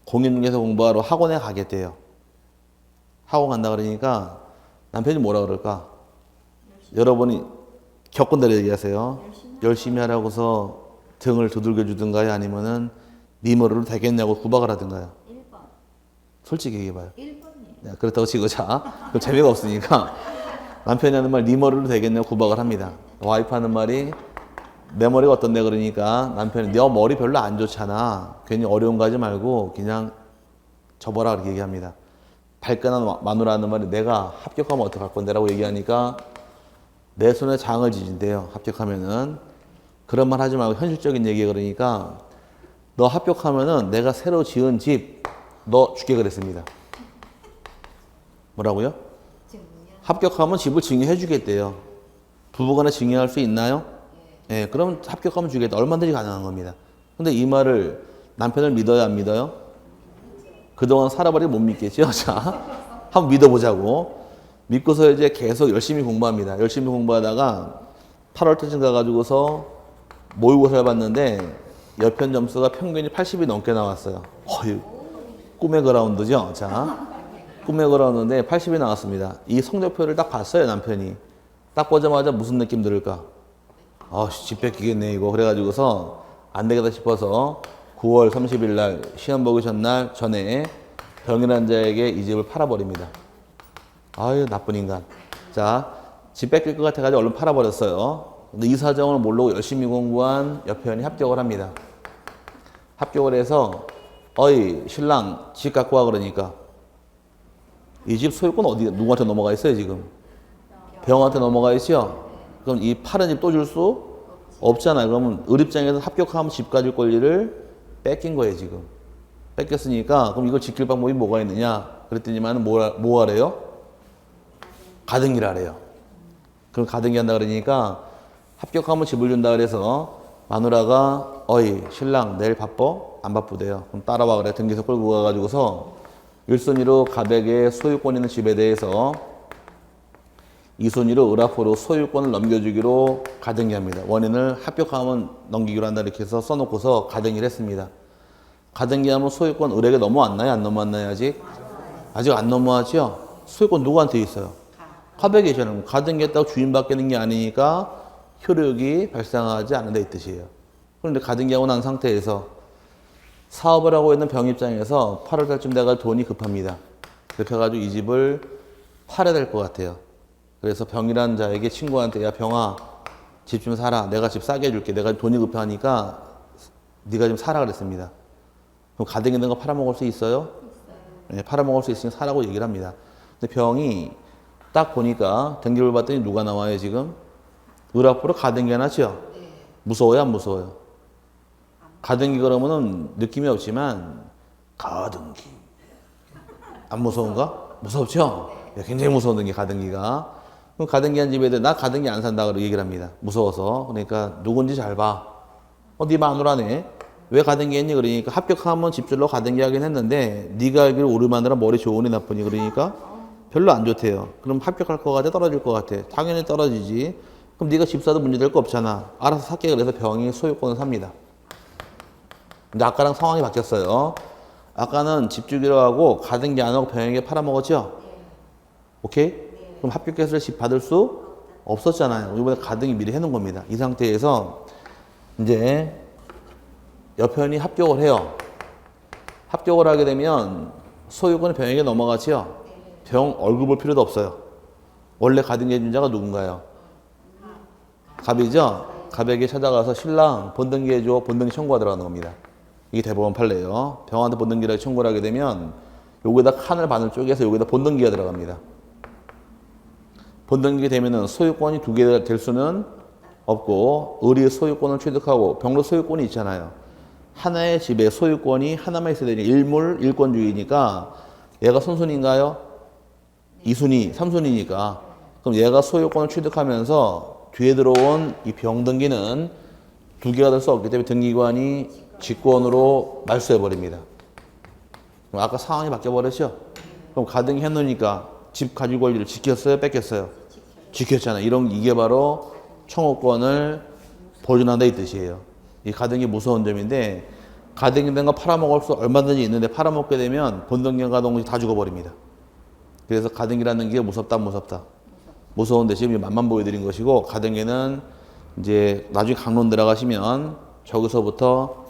공인중개사 공부하러 학원에 가겠대요. 학원 간다 그러니까 남편이 뭐라 그럴까? 여러분이 겪은 대로 얘기하세요. 열심히 하라고서 등을 두들겨 주든가요? 아니면은 네 머리로 되겠냐고 구박을 하든가요? 1번. 솔직히 얘기해봐요. 1번이요. 그렇다고 치고 자, 그럼 재미가 없으니까 남편이 하는 말 네 머리로 되겠냐고 구박을 합니다. 와이프 하는 말이 내 머리가 어떤데 그러니까 남편이 너 머리 별로 안 좋잖아. 괜히 어려운 거 하지 말고 그냥 접어라 그렇게 얘기합니다. 발끈한 마누라 하는 말이 내가 합격하면 어떡할 건데 라고 얘기하니까 내 손에 장을 지진대요. 합격하면은. 그런 말 하지 말고 현실적인 얘기 그러니까 너 합격하면은 내가 새로 지은 집 너 줄게 그랬습니다. 뭐라고요? 합격하면 집을 증여해 주겠대요. 부부간에 증여할 수 있나요? 예, 그럼 합격하면 주겠다. 얼마든지 가능한 겁니다. 근데 이 말을 남편을 믿어요, 안 믿어요? 그동안 살아버리고 못 믿겠죠? 자, 한번 믿어보자고. 믿고서 이제 계속 열심히 공부합니다. 열심히 공부하다가 8월 때쯤 가가지고서 모의고사를 봤는데 여편 점수가 평균이 80이 넘게 나왔어요. 꿈의 그라운드죠? 자, 꿈의 그라운드인데 80이 나왔습니다. 이 성적표를 딱 봤어요, 남편이. 딱 보자마자 무슨 느낌 들을까? 집 뺏기겠네, 이거. 그래가지고서 안 되겠다 싶어서 9월 30일 날 시험 보기 전날 전에 병이란 자에게 이 집을 팔아버립니다. 아유, 나쁜 인간. 자, 집 뺏길 것 같아가지고 얼른 팔아버렸어요. 근데 이 사정을 모르고 열심히 공부한 여편이 합격을 합니다. 합격을 해서 어이 신랑 집 갖고 와 그러니까 이 집 소유권 어디 누구한테 넘어가 있어요 지금? 병한테 넘어가 있죠? 그럼 이 파는 집 또 줄 수 없잖아요. 그러면 을입장에서 합격하면 집 가질 권리를 뺏긴 거예요 지금. 뺏겼으니까 그럼 이걸 지킬 방법이 뭐가 있느냐? 그랬더니만 뭐 하래요? 가등기를 하래요. 그럼 가등기 한다 그러니까 합격하면 집을 준다 그래서 마누라가 어이 신랑 내일 바빠? 안 바쁘대요. 그럼 따라와 그래. 등기소 끌고 가가지고서 1순위로 가백의 소유권 있는 집에 대해서 2순위로 을 앞으로 소유권을 넘겨주기로 가등기합니다. 원인을 합격하면 넘기기로 한다 이렇게 해서 써놓고서 가등기를 했습니다. 가등기하면 소유권 을에게 넘어왔나요? 안 넘어왔나요? 아직 안 넘어왔죠? 소유권 누구한테 있어요? 가백에 있잖아요. 가등기했다고 주인 바뀌는 게 아니니까 효력이 발생하지 않는다 이 뜻이에요. 그런데 가등기하고 난 상태에서 사업을 하고 있는 병 입장에서 8월 달쯤 돼가 돈이 급합니다. 그렇게 해가지고 이 집을 팔아야 될 것 같아요. 그래서 병이라는 자에게 친구한테 야 병아 집 좀 사라. 내가 집 싸게 해줄게. 내가 돈이 급하니까 네가 좀 사라 그랬습니다. 그럼 가등기 있는 거 팔아먹을 수 있어요? 네, 팔아먹을 수 있으니 사라고 얘기를 합니다. 근데 병이 딱 보니까 등기를 봤더니 누가 나와요 지금? 을 앞으로 가등기 해놨죠? 무서워요 안 무서워요? 가등기 그러면은 느낌이 없지만 가등기 안 무서운가? 무섭죠? 굉장히 무서운 등기 가등기가. 그럼 가등기 한 집에 나 가등기 안 산다 그러고 얘기를 합니다. 무서워서. 그러니까 누군지 잘 봐. 네 마누라네. 왜 가등기 했니? 그러니까 합격하면 집주로 가등기 하긴 했는데 네가 알기로 우리 마누라 머리 좋으니 나쁘니 그러니까 별로 안 좋대요. 그럼 합격할 것 같아? 떨어질 것 같아? 당연히 떨어지지. 그럼 네가 집 사도 문제될 거 없잖아. 알아서 살게. 그래서 병이 소유권을 삽니다. 근데 아까랑 상황이 바뀌었어요. 아까는 집 주기로 하고 가등기 안 하고 병에게 팔아먹었죠? 오케이? 그럼 합격해서 집 받을 수 없었잖아요. 이번에 가등기 미리 해놓은 겁니다. 이 상태에서 이제 여편이 합격을 해요. 합격을 하게 되면 소유권이 병에게 넘어가죠? 병 얼굴 볼 필요도 없어요. 원래 가등기 해준 자가 누군가요? 갑이죠? 갑에게 찾아가서 신랑 본등기 해줘. 본등기 청구가 들어가는 겁니다. 이게 대법원 판례예요. 병한테 본등기를 청구를 하게 되면 여기다 칸을 반을 쪼개서 여기다 본등기가 들어갑니다. 본등기가 되면은 소유권이 두 개가 될 수는 없고 의리 소유권을 취득하고 병로 소유권이 있잖아요. 하나의 집에 소유권이 하나만 있어야 되니 일물 일권주의니까 얘가 선순위인가요? 2순위, 3순위니까 그럼 얘가 소유권을 취득하면서 뒤에 들어온 이 병등기는 두 개가 될 수 없기 때문에 등기관이 직권으로 말소해버립니다. 그럼 아까 상황이 바뀌어버렸죠? 그럼 가등기 해놓으니까 집 가지고 권리를 지켰어요? 뺏겼어요? 지켰잖아요. 이게 바로 청구권을 보존한다 이 뜻이에요. 이 가등기 무서운 점인데 가등기 된 거 팔아먹을 수 얼마든지 있는데 팔아먹게 되면 본등기가 동시 다 죽어버립니다. 그래서 가등기라는 게 무섭다. 무서운 대신 맛만 보여드린 것이고 가등기는 이제 나중에 강론 들어가시면 저기서부터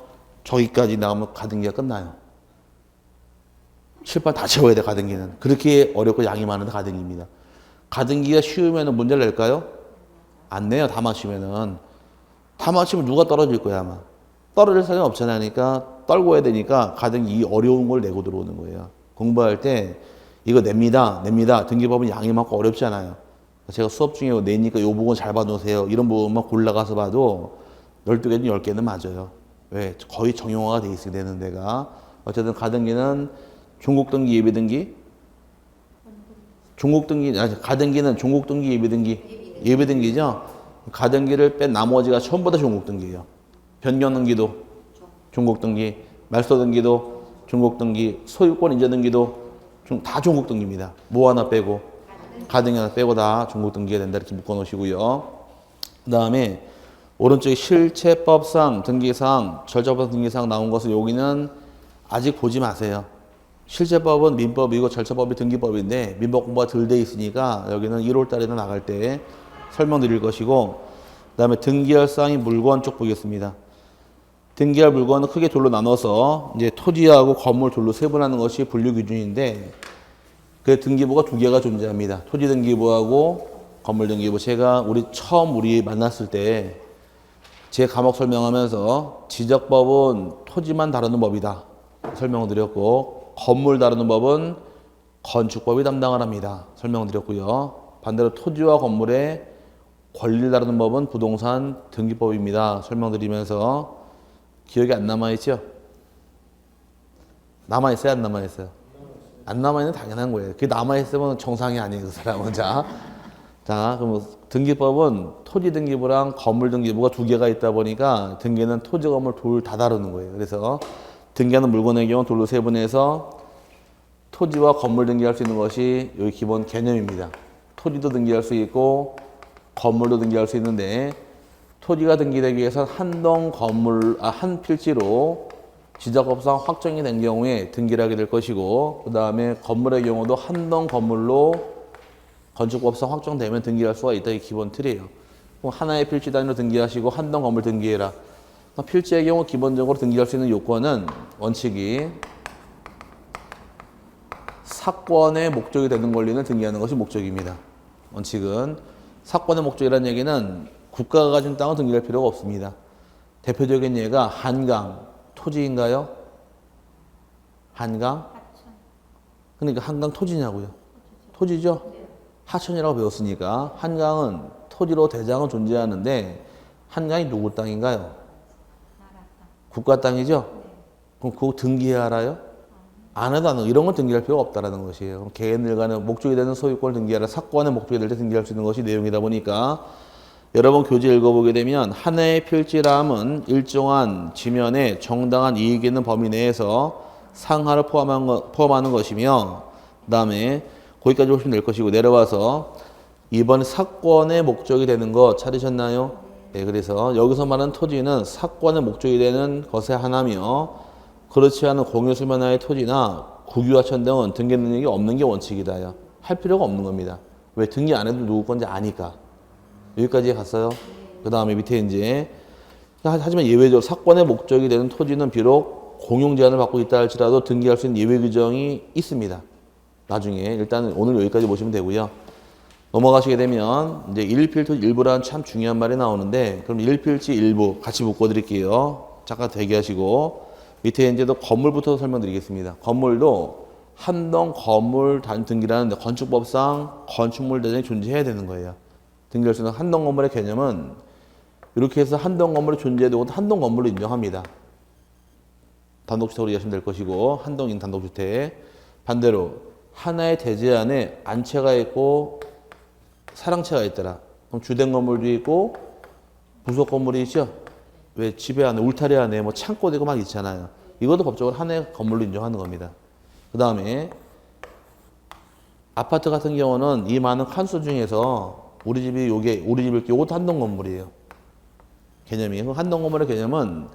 저기까지 나오면 가등기가 끝나요. 칠판 다 채워야 돼 가등기는. 그렇게 어렵고 양이 많은데 가등기입니다. 가등기가 쉬우면 문제를 낼까요? 안 내요. 다 맞추면은. 다 맞추면 누가 떨어질 거야 아마. 떨어질 사람이 없잖아요. 그러니까 떨고 해야 되니까 가등기 이 어려운 걸 내고 들어오는 거예요. 공부할 때 이거 냅니다. 등기법은 양이 많고 어렵지 않아요. 제가 수업 중에 내니까 이 부분 잘 봐놓으세요. 이런 부분만 골라가서 봐도 12개는 10개는 맞아요. 왜? 거의 정형화가 돼 있어야 되는 데가. 어쨌든 가등기는 종국등기, 예비등기. 가등기는 종국등기, 예비등기죠. 가등기를 뺀 나머지가 전부 다 종국등기예요. 변경등기도 종국등기, 말소등기도 종국등기, 소유권 인정등기도 다 종국등기입니다. 뭐 하나 빼고 가등기 하나 빼고 다 종국등기가 된다 이렇게 묶어놓으시고요. 그 다음에 오른쪽에 실체법상 등기사항, 절차법 등기사항 나온 것은 여기는 아직 보지 마세요. 실체법은 민법이고 절차법이 등기법인데 민법 공부가 덜 돼 있으니까 여기는 1월 달에는 나갈 때 설명드릴 것이고 그 다음에 등기할 사항이 물건 쪽 보겠습니다. 등기할 물건은 크게 둘로 나눠서 이제 토지하고 건물 둘로 세분하는 것이 분류 기준인데 그 등기부가 두 개가 존재합니다. 토지 등기부하고 건물 등기부. 제가 처음 만났을 때 제 과목 설명하면서 지적법은 토지만 다루는 법이다 설명을 드렸고 건물 다루는 법은 건축법이 담당을 합니다. 설명드렸고요. 반대로 토지와 건물의 권리를 다루는 법은 부동산 등기법입니다. 설명드리면서 기억이 안 남아있죠? 남아있어요? 안 남아있어요? 안 남아있는 당연한 거예요. 그게 남아있으면 정상이 아니에요. 그 사람은. 자, 그럼 등기법은 토지 등기부랑 건물 등기부가 두 개가 있다 보니까 등기는 토지, 건물 둘 다 다루는 거예요. 그래서 등기하는 물건의 경우 둘로 세분해서 토지와 건물 등기할 수 있는 것이 여기 기본 개념입니다. 토지도 등기할 수 있고 건물도 등기할 수 있는데 토지가 등기되기 위해서 한 필지로 지적법상 확정이 된 경우에 등기를 하게 될 것이고 그 다음에 건물의 경우도 한 동 건물로 건축법상 확정되면 등기할 수가 있다. 이 기본 틀이에요. 그럼 하나의 필지 단위로 등기하시고 한 동 건물 등기해라. 필지의 경우 기본적으로 등기할 수 있는 요건은 원칙이 사건의 목적이 되는 권리는 등기하는 것이 목적입니다. 원칙은 사건의 목적이라는 얘기는 국가가 가진 땅은 등기할 필요가 없습니다. 대표적인 예가 한강 토지인가요? 한강? 그러니까 한강 토지냐고요? 토지죠? 하천이라고 배웠으니까 한강은 토지로 대장은 존재하는데 한강이 누구 땅인가요? 국가 땅이죠? 그럼 그거 등기해야 알아요? 안 해도 안 해도 이런 건 등기할 필요가 없다는 것이에요. 개인들 간의 목적이 되는 소유권을 등기하라. 사건의 목적이 될 때 등기할 수 있는 것이 내용이다 보니까 여러분 교재 읽어보게 되면 하나의 필지람은 일정한 지면에 정당한 이익이 있는 범위 내에서 상하를 포함하는 것이며 그 다음에 거기까지 보시면 될 것이고 내려와서 이번 사건의 목적이 되는 것 찾으셨나요? 네, 그래서 여기서 말하는 토지는 사건의 목적이 되는 것의 하나며 그렇지 않은 공유수면화의 토지나 국유하천 등은 등기 능력이 없는 게 원칙이다. 할 필요가 없는 겁니다. 왜? 등기 안 해도 누구 건지 아니까. 여기까지 갔어요. 그 다음에 밑에 이제 하지만 예외적으로 사건의 목적이 되는 토지는 비록 공용 제한을 받고 있다 할지라도 등기할 수 있는 예외 규정이 있습니다. 나중에 일단 오늘 여기까지 보시면 되고요. 넘어가시게 되면 이제 일필토 일부라는 참 중요한 말이 나오는데 그럼 일필지 일부 같이 묶어드릴게요. 잠깐 대기하시고 밑에 이제 또 건물부터 설명드리겠습니다. 건물도 한동 건물 등기라는 건축법상 건축물 대장이 존재해야 되는 거예요. 등기할 수 있는 한동 건물의 개념은 이렇게 해서 한동 건물이 존재해야 되고 한동 건물로 인정합니다. 단독주택으로 이해하시면 될 것이고 한동인 단독주택 반대로 하나의 대지 안에 안채가 있고 사랑채가 있더라. 그럼 주된 건물도 있고 부속 건물이 있죠. 왜 집에 안에 울타리 안에 뭐 창고 되고 막 있잖아요. 이것도 법적으로 하나의 건물로 인정하는 겁니다. 그 다음에 아파트 같은 경우는 이 많은 칸수 중에서 우리 집이 요것도 한동 건물이에요. 개념이. 한동 건물의 개념은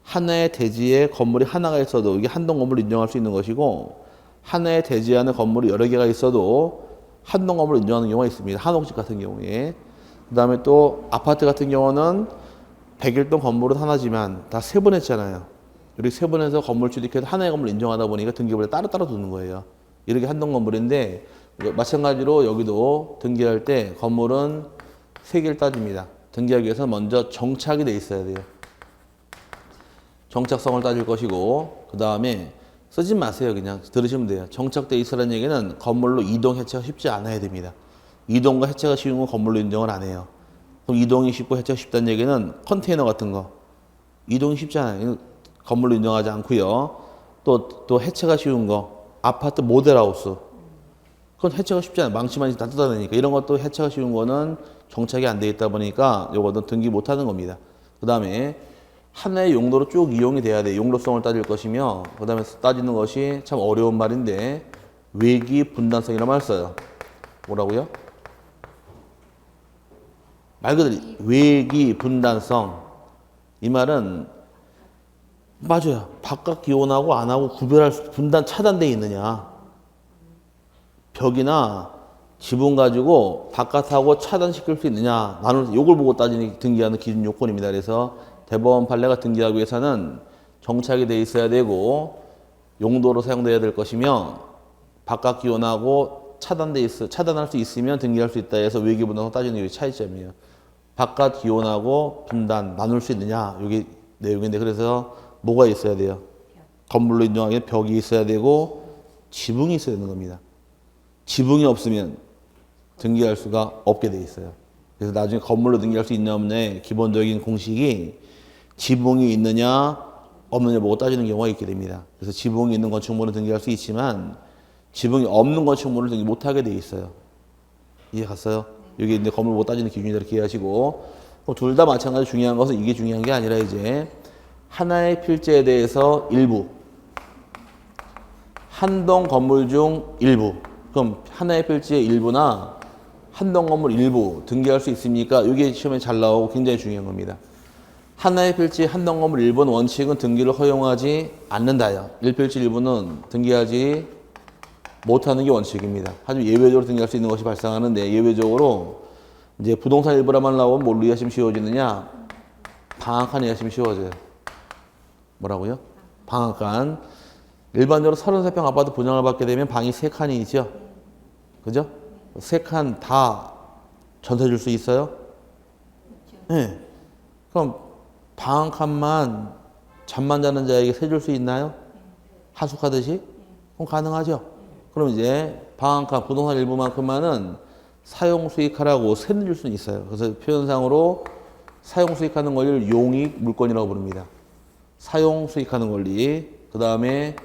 하나의 대지에 건물이 하나가 있어도 이게 한동 건물로 인정할 수 있는 것이고 하나의 대지 안에 건물이 여러 개가 있어도 한동 건물로 인정하는 경우가 있습니다. 한옥집 같은 경우에. 그 다음에 또 아파트 같은 경우는 101동 건물은 하나지만 다 세분했잖아요. 이렇게 세분해서 건물 취득해서 하나의 건물을 인정하다 보니까 등기부에 따로 두는 거예요. 이렇게 한동 건물인데 마찬가지로 여기도 등기할 때 건물은 3개를 따집니다. 등기하기 위해서 먼저 정착이 돼 있어야 돼요. 정착성을 따질 것이고 그 다음에 쓰지 마세요. 그냥 들으시면 돼요. 정착돼 있으라는 얘기는 건물로 이동 해체가 쉽지 않아야 됩니다. 이동과 해체가 쉬운 건 건물로 인정을 안 해요. 그럼 이동이 쉽고 해체가 쉽다는 얘기는 컨테이너 같은 거 이동이 쉽지 않아요. 건물로 인정하지 않고요. 또 해체가 쉬운 거 아파트 모델하우스 그건 해체가 쉽지 않아요. 망치만 다 뜯어내니까 이런 것도 해체가 쉬운 거는 정착이 안 돼 있다 보니까 요거는 등기 못 하는 겁니다. 그 다음에 하나의 용도로 쭉 이용이 돼야 돼. 용도성을 따질 것이며 그 다음에 따지는 것이 참 어려운 말인데 외기 분단성이라는 말을 써요. 뭐라고요? 말 그대로 외기 분단성. 이 말은 맞아요. 바깥 기온하고 안하고 구별할 수 차단되어 있느냐. 벽이나 지붕 가지고 바깥하고 차단시킬 수 있느냐. 나는 요걸 보고 따지는 등기하는 기준 요건입니다. 그래서 대법원 판례가 등기하기 위해서는 정착이 돼 있어야 되고 용도로 사용돼야 될 것이며 바깥 기온하고 차단할 수 있으면 등기할 수 있다 해서 외기분단성 따지는 게 차이점이에요. 바깥 기온하고 분단 나눌 수 있느냐 여기 내용인데 그래서 뭐가 있어야 돼요? 건물로 인정하기에 벽이 있어야 되고 지붕이 있어야 되는 겁니다. 지붕이 없으면 등기할 수가 없게 돼 있어요. 그래서 나중에 건물로 등기할 수 있냐 없냐의 기본적인 공식이 지붕이 있느냐 없느냐 보고 따지는 경우가 있게 됩니다. 그래서 지붕이 있는 건축물은 등기할 수 있지만 지붕이 없는 건축물을 등기 못하게 돼 있어요. 이해 갔어요? 여기 이제 건물 보고 따지는 기준이다 이렇게 이해하시고 둘 다 마찬가지로 중요한 것은 이게 중요한 게 아니라 이제 하나의 필지에 대해서 일부 한동 건물 중 일부 그럼 하나의 필지의 일부나 한동 건물 일부 등기할 수 있습니까? 이게 시험에 잘 나오고 굉장히 중요한 겁니다. 하나의 필지 한동 건물 일부는 원칙은 등기를 허용하지 않는다요. 일필지 일부는 등기하지 못하는 게 원칙입니다. 하지만 예외적으로 등기할 수 있는 것이 발생하는데 예외적으로 이제 부동산 일부라만 나오면 뭘로 이해하시면 쉬워지느냐? 방앗간 이해하시면 쉬워져요. 뭐라고요? 방앗간. 일반적으로 33평 아파트 분양을 받게 되면 방이 3칸이 있죠? 그죠? 3칸 다 전세 줄 수 있어요? 네. 그럼 방 한 칸만 잠만 자는 자에게 세 줄 수 있나요? 하숙하듯이? 그럼 가능하죠? 그럼 이제 방 한 칸 부동산 일부만큼만은 사용 수익하라고 세는 줄 수는 있어요. 그래서 표현상으로 사용 수익하는 권리를 용익 물권이라고 부릅니다. 사용 수익하는 권리. 그 다음에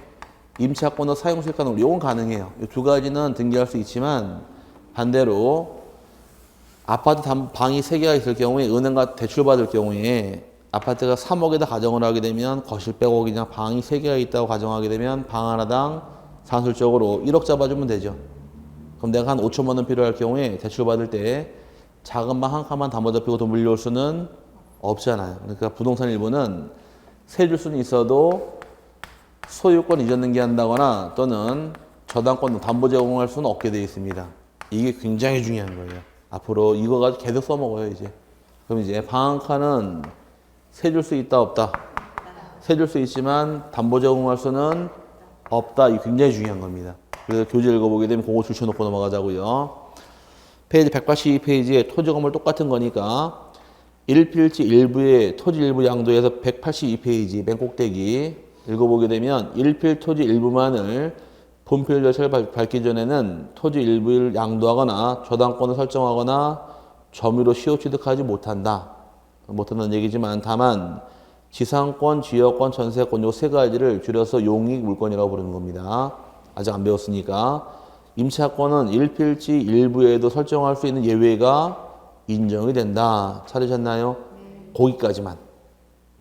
임차권도 사용 수익하는 권리. 이건 가능해요. 이 두 가지는 등기할 수 있지만 반대로 아파트 방이 3개가 있을 경우에 은행과 대출받을 경우에 아파트가 3억에다 가정을 하게 되면 거실 빼고 그냥 방이 3개가 있다고 가정하게 되면 방 하나당 산술적으로 1억 잡아주면 되죠. 그럼 내가 한 5천만 원 필요할 경우에 대출받을 때 작은 방 한 칸만 담아잡히고 더 물려올 수는 없잖아요. 그러니까 부동산 일부는 세줄 수는 있어도 소유권 이전 등기한다거나 또는 저당권 담보 제공할 수는 없게 되어 있습니다. 이게 굉장히 중요한 거예요. 앞으로 이거 가지고 계속 써먹어요, 이제. 그럼 이제 방 한 칸은 세 줄 수 있다, 없다? 세 줄 수 있지만 담보 제공할 수는 없다. 이게 굉장히 중요한 겁니다. 그래서 교재 읽어보게 되면 그거 줄쳐놓고 넘어가자고요. 페이지 182페이지에 토지 건물 똑같은 거니까 1필지 1부의 토지 일부 양도에서 182페이지 맨 꼭대기 읽어보게 되면 1필 토지 일부만을 분필 절차를 밟기 전에는 토지 일부를 양도하거나 저당권을 설정하거나 점유로 시효 취득하지 못한다. 못한다는 얘기지만 다만 지상권, 지역권, 전세권 요 세 가지를 줄여서 용익 물권이라고 부르는 겁니다. 아직 안 배웠으니까. 임차권은 1필지 1부에도 설정할 수 있는 예외가 인정이 된다. 찾으셨나요? 거기까지만.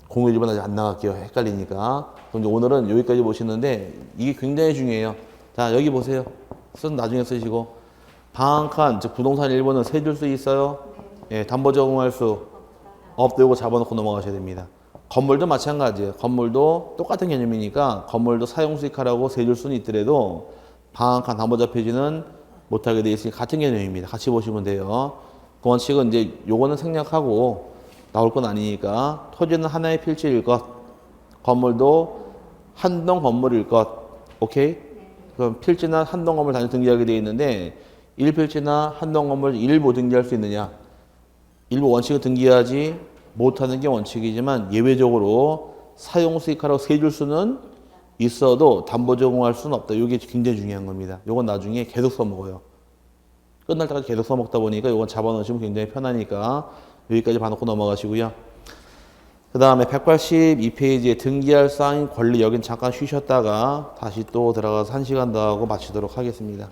공유집은 아직 안 나갈게요. 헷갈리니까. 그럼 이제 오늘은 여기까지 보시는데 이게 굉장히 중요해요. 자, 여기 보세요. 쓴 나중에 쓰시고. 방 한 칸, 즉 부동산 일부는 세 줄 수 있어요? 예, 담보 적용할 수 없다. 이거 잡아놓고 넘어가셔야 됩니다. 건물도 마찬가지예요. 건물도 똑같은 개념이니까 건물도 사용 수익하라고 세 줄 수는 있더라도 방 한 칸 담보자 폐지는 못하게 돼 있으니 같은 개념입니다. 같이 보시면 돼요. 그 원칙은 이제 요거는 생략하고 나올 건 아니니까 토지는 하나의 필지일 것, 건물도 한 동 건물일 것, 오케이? 그럼 필지나 한 동 건물 단위 등기하게 돼 있는데 1필지나 한 동 건물 일부 등기할 수 있느냐? 일부 원칙을 등기하지 못하는 게 원칙이지만 예외적으로 사용 수익하라고 세 줄 수는 있어도 담보 적용할 수는 없다. 이게 굉장히 중요한 겁니다. 이건 나중에 계속 써먹어요. 끝날 때까지 계속 써먹다 보니까 이건 잡아놓으시면 굉장히 편하니까 여기까지 봐놓고 넘어가시고요. 그 다음에 182페이지에 등기할 사인 권리 여긴 잠깐 쉬셨다가 다시 또 들어가서 1시간 더 하고 마치도록 하겠습니다.